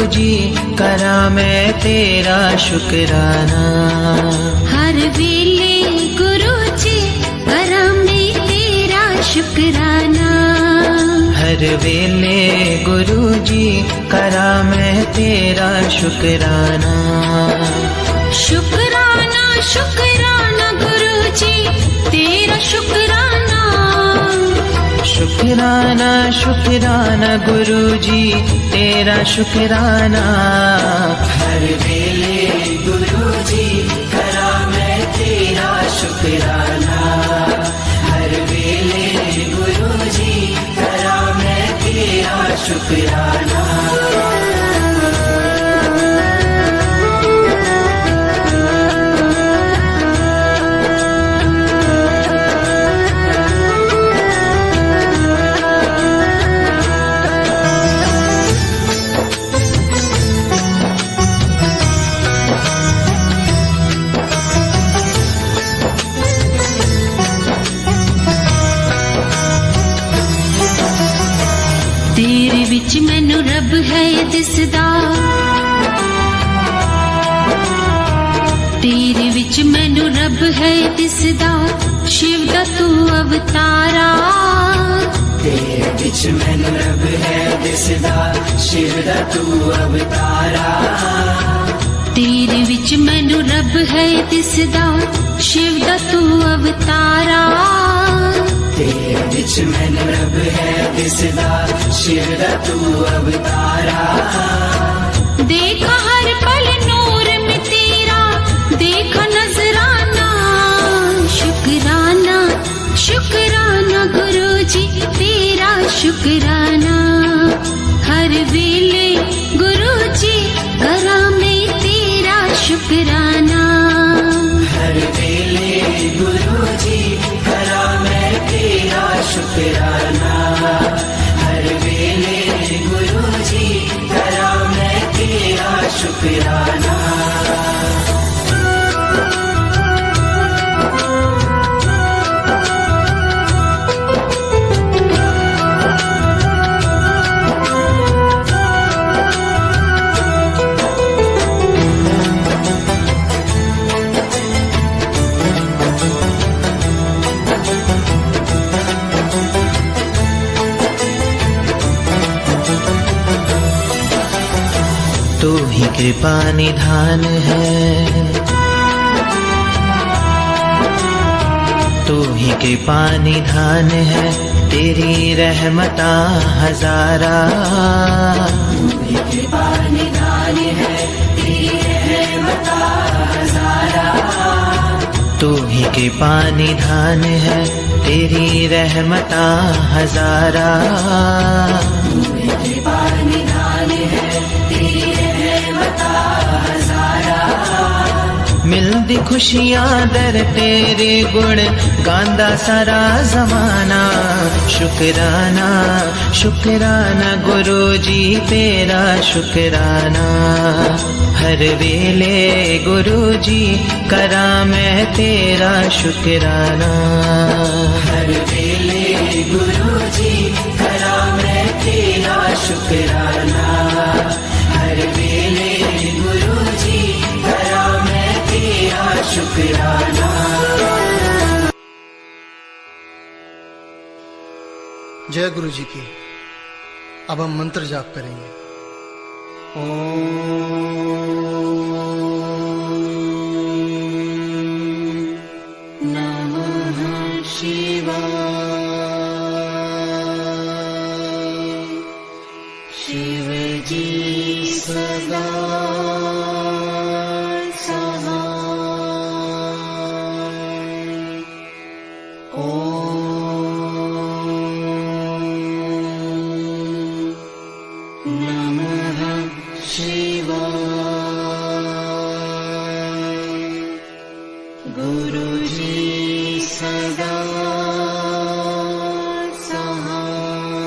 जी करा मैं तेरा शुक्राना। हर वेले गुरु जी करा मैं तेरा शुक्राना। हर वेले गुरु जी करा मैं तेरा शुक्राना। शुक्राना शुक्राना गुरु जी तेरा शुक्राना। शुक्राना शुक्राना गुरु जी तेरा शुक्राना। हर वेले गुरु जी करा मैं तेरा शुक्राना। हर वेले गुरु जी करा मैं तेरा शुक्राना। तेरे विच मैनू रब है दिसदा। तेरे विच मैनू रब है दिसदा। शिव दा तू अवतारा। तेरे विच मैनू रब है दिसदा। शिव दा तू अवतारा। तेरे विच मैनू रब है दिसदा। शिव दा तू अवतारा। तेरे विच मैनू रब है दिसदा। शिव दा तू अवतारा। देखा हर पल नूर में तेरा। देखा नजराना। शुक्राना शुक्राना गुरु जी तेरा शुक्राना। हर वेले गुरु जी करा मैं तेरा शुक्राना। हर वेले गुरु जी करा मैं तेरा शुक्राना। हर वेले गुरु जी करा मैं तेरा शुक्राना। तू ही कृपा निधान है। तू ही कृपा निधान है। तेरी रहमता हजारा। तू ही कृपा निधान है। तेरी रहमता हजारा। तू ही कृपा निधान है। तेरी रहमता हजारा। तू ही कृपा निधान है। तेरी रहमता हजारा। मिलदी खुशियां दर तेरे गुण गांदा सारा जमाना। शुक्राना शुक्राना गुरु जी तेरा शुक्राना। हर वेले गुरु जी करा मैं तेरा शुक्राना। हर वेले गुरु जी करा मैं तेरा शुक्राना। हर वेले गुरु जी करा मैं तेरा शुक्राना। जय गुरु जी की। अब हम मंत्र जाप करेंगे। ओम नमः शिवाय। शिव जी सदा सहाय। नमः शिवाय। गुरु जी सदा सहाय।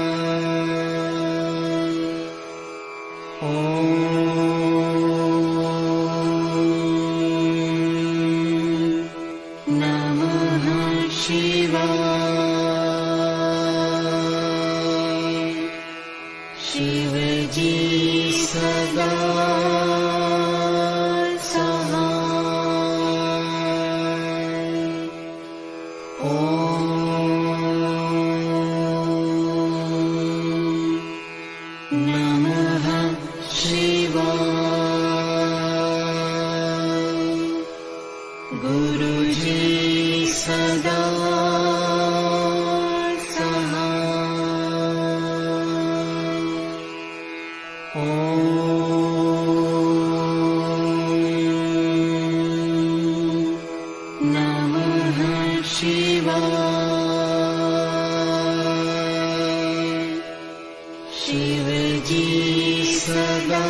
नमः शिवाय। शिव जी सदा शिव जी सदा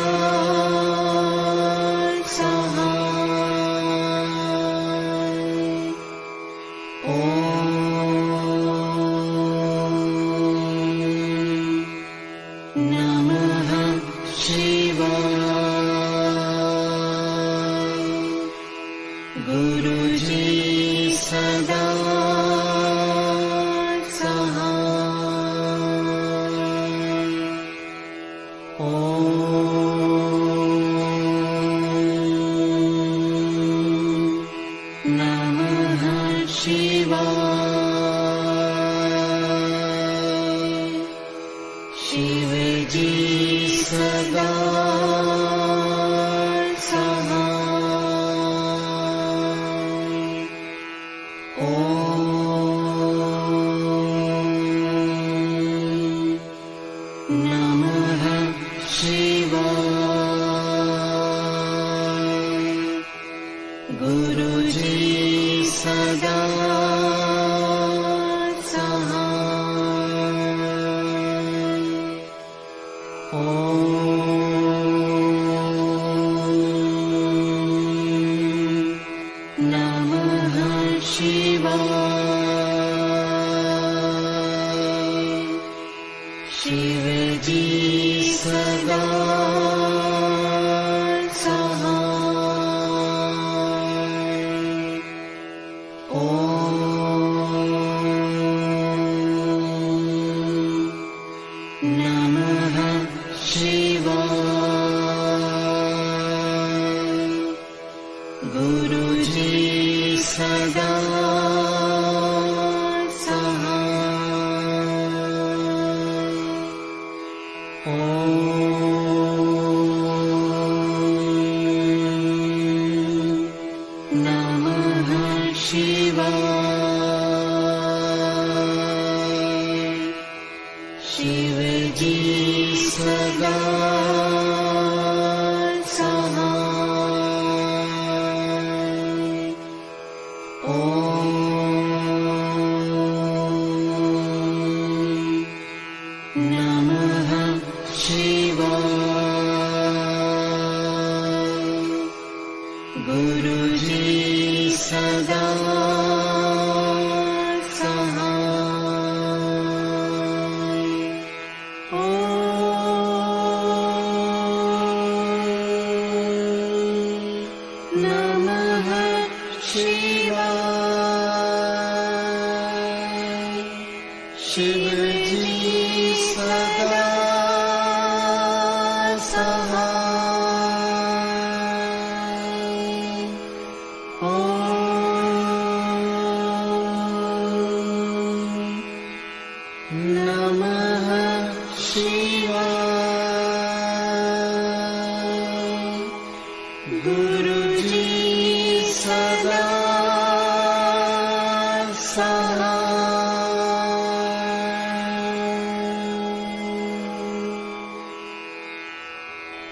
शिव जी सदा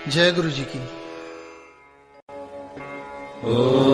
जय गुरु जी की। ओ